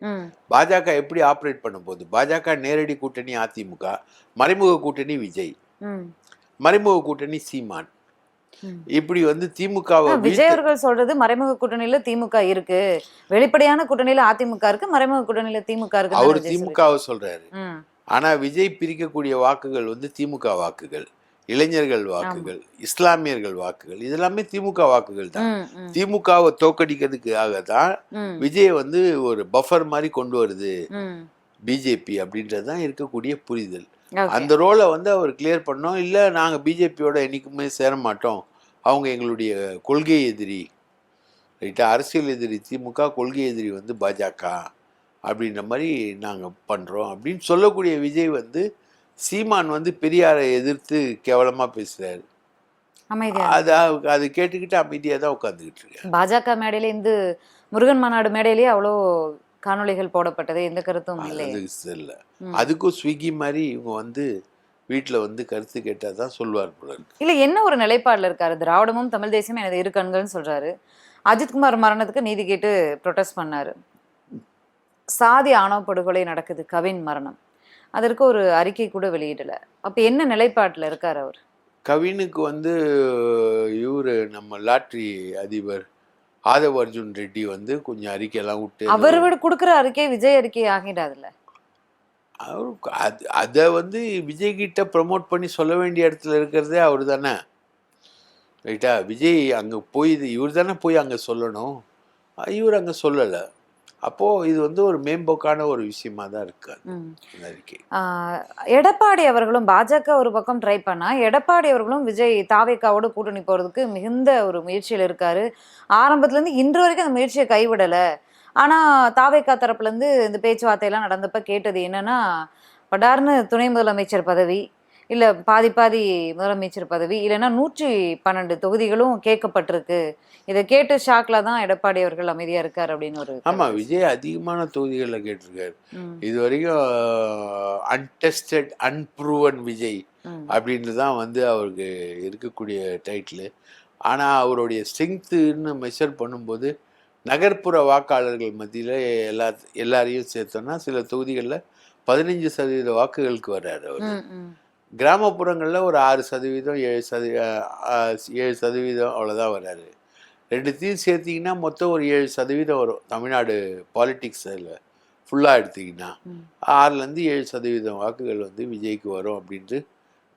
பாஜக எப்படி ஆப்ரேட் பண்ண போகுது? பாஜக நேரடி கூட்டணி அதிமுக, மறைமுக கூட்டணி விஜய், மறைமுக கூட்டணி சீமான். இப்படி வந்து திமுக விஜய் அவர்கள் சொல்றது மறைமுக கூட்டணியில திமுக இருக்கு, வெளிப்படையான கூட்டணியில அதிமுக இருக்கு, மறைமுக கூட்டணியில திமுக இருக்கு. அவர் திமுகவை சொல்றாரு. ஆனா விஜய் பிரிக்கக்கூடிய வாக்குகள் வந்து திமுக வாக்குகள், இளைஞர்கள் வாக்குகள், இஸ்லாமியர்கள் வாக்குகள், இதெல்லாமே திமுக வாக்குகள் தான். திமுகவை தோக்கடிக்கிறதுக்காக தான் விஜய் வந்து ஒரு பஃபர் மாதிரி கொண்டு வருது பிஜேபி அப்படின்றதுதான் இருக்கக்கூடிய புரிதல். அந்த ரோலை வந்து அவர் கிளியர் பண்ணோம். இல்லை நாங்கள் பிஜேபியோட என்னைக்குமே சேர மாட்டோம், அவங்க எங்களுடைய கொள்கை எதிரி, ரைட்டா, அரசியல் எதிரி திமுக, கொள்கை எதிரி வந்து பாஜக அப்படின்ற மாதிரி நாங்கள் பண்ணுறோம் அப்படின்னு சொல்லக்கூடிய விஜய் வந்து சீமான் வந்து பெரியாரை எதிர்த்து கேவலமாக பேசுகிறாரு. அது கேட்டுக்கிட்டு அமைதியாக தான் உட்காந்துக்கிட்டு இருக்கேன். பாஜக மேடையில இந்த முருகன் மாநாடு மேடையிலேயே அவ்வளோ காணொளிகள் போடப்பட்டது, எந்த கருத்தும் இல்லை. அதுக்கும் ஸ்விக்கி மாதிரி இவங்க வந்து வீட்டில் வந்து கருத்து கேட்டால் தான் சொல்வார் போல. இல்லை என்ன ஒரு நிலைப்பாடில் இருக்காரு? திராவிடமும் தமிழ் தேசியமும் எனது இரு கண்கள்னு சொல்றாரு. அஜித்குமார் மரணத்துக்கு நீதி கேட்டு ப்ரொடெஸ்ட் பண்ணாரு. சாதி ஆணவ படுகொலை நடக்குது, கவின் மரணம், அதற்கு ஒரு அறிக்கை கூட வெளியிடல. அப்ப என்ன நிலைப்பாட்டில் இருக்காரு அவர்? கவினுக்கு வந்து இவர் நம்ம லாட்ரி அதிபர் ஆதவ் அர்ஜுன் ரெட்டி வந்து கொஞ்சம் அறிக்கையெல்லாம் விட்டு அவர் விட கொடுக்குற அறிக்கை விஜய் அறிக்கை ஆகிடாதுல்ல. அவருக்கு அதை வந்து விஜய் கிட்ட ப்ரமோட் பண்ணி சொல்ல வேண்டிய இடத்துல இருக்கிறதே அவர் தானே, ரைட்டா? விஜய் அங்கே போய் இவர் தானே போய் அங்கே சொல்லணும், இவர் அங்கே சொல்லலை. அப்போது இது வந்து ஒரு மேம்போக்கான ஒரு விஷயமா தான் இருக்காது இந்த அறிக்கை. எடப்பாடி அவர்களும் பாஜக ஒரு பக்கம் ட்ரை பண்ணா, எடப்பாடி அவர்களும் விஜய் தாவேக்காவோட கூட்டணி போறதுக்கு மிகுந்த ஒரு முயற்சியில் இருக்காரு. ஆரம்பத்துல இருந்து இன்று வரைக்கும் அந்த முயற்சியை கைவிடலை. ஆனா தாவேக்கா தரப்புல இருந்து இந்த பேச்சுவார்த்தையெல்லாம் நடந்தப்ப கேட்டது என்னன்னா, படார்னு துணை முதலமைச்சர் பதவி, இல்ல பாதி முதலமைச்சர் பதவி, இல்லைன்னா 112 தொகுதிகளும் கேட்கப்பட்டிருக்கு. இதை கேட்டு ஷாக்ல தான் எடப்பாடி அவர்கள் அமைதியா இருக்காரு அப்படின்னு ஒரு. ஆமா, விஜய் அதிகமான தொகுதிகளில் கேட்டிருக்காரு. இது வரைக்கும் அன்டெஸ்டட் அன்ப்ரூவன் விஜய் அப்படின்னு தான் வந்து அவருக்கு இருக்கக்கூடிய டைட்டில். ஆனால் அவருடைய ஸ்ட்ரென்த்துன்னு மெஷர் பண்ணும்போது நகர்ப்புற வாக்காளர்கள் மத்தியில் எல்லாரையும் சேர்த்தோன்னா சில தொகுதிகளில் 15% வாக்குகளுக்கு வர்றாரு அவர். கிராமப்புறங்களில் ஒரு 6%, 7% அவ்வளோதான் வர்றாரு. ரெண்டுத்தையும் சேர்த்திங்கன்னா மொத்தம் ஒரு 7% வரும். தமிழ்நாடு பாலிட்டிக்ஸில் ஃபுல்லாக எடுத்திங்கன்னா 6லேருந்து 7% வாக்குகள் வந்து விஜய்க்கு வரும் அப்படின்ட்டு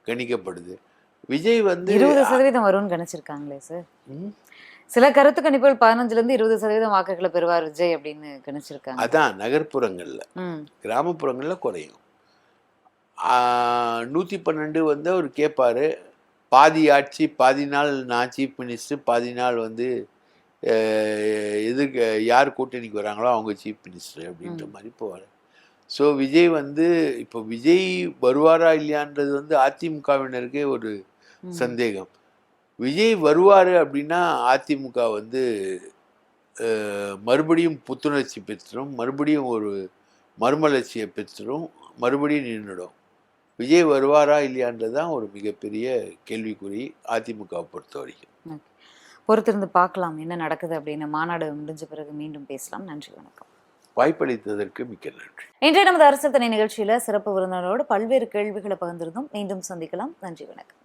கணிக்கப்படுது. விஜய் வந்து 20% வரும்னு கணிச்சிருக்காங்களே சார். சில கருத்து கணிப்புகள் 15லேருந்து 20% வாக்குகளை பெறுவார் விஜய் அப்படின்னு கணிச்சிருக்காங்க. அதான் நகர்ப்புறங்களில். கிராமப்புறங்களில் குறையும். 112 வந்து அவர் கேட்பார். பாதி ஆட்சி, பாதி நாள் நான் சீஃப் மினிஸ்டர், பாதி நாள் வந்து எதிர்க்க யார் கூட்டணிக்கு வராங்களோ அவங்க சீஃப் மினிஸ்டர் அப்படின்ற மாதிரி போவார். ஸோ விஜய் வந்து இப்போ விஜய் வருவாரா இல்லையான்றது வந்து அதிமுகவினருக்கே ஒரு சந்தேகம். விஜய் வருவார் அப்படின்னா அதிமுக வந்து மறுபடியும் புத்துணர்ச்சி பெற்றுரும், மறுபடியும் ஒரு மறுமலர்ச்சியை பெற்றுரும், மறுபடியும் நின்றுடும். விஜய் வருவாரா இல்லையான்றது தான் ஒரு மிகப்பெரிய கேள்விக்குறி அதிமுகவை பொறுத்த வரைக்கும். பொறுத்திருந்து பார்க்கலாம் என்ன நடக்குது அப்படின்னு. மாநாடு முடிஞ்ச பிறகு மீண்டும் பேசலாம். நன்றி, வணக்கம். வாய்ப்பளித்ததற்கு மிக்க நன்றி. இன்றைய நமது அரசியல் தனி நிகழ்ச்சியில சிறப்பு விருந்தினரோடு பல்வேறு கேள்விகளை பகிர்ந்திருந்தோம். மீண்டும் சந்திக்கலாம். நன்றி, வணக்கம்.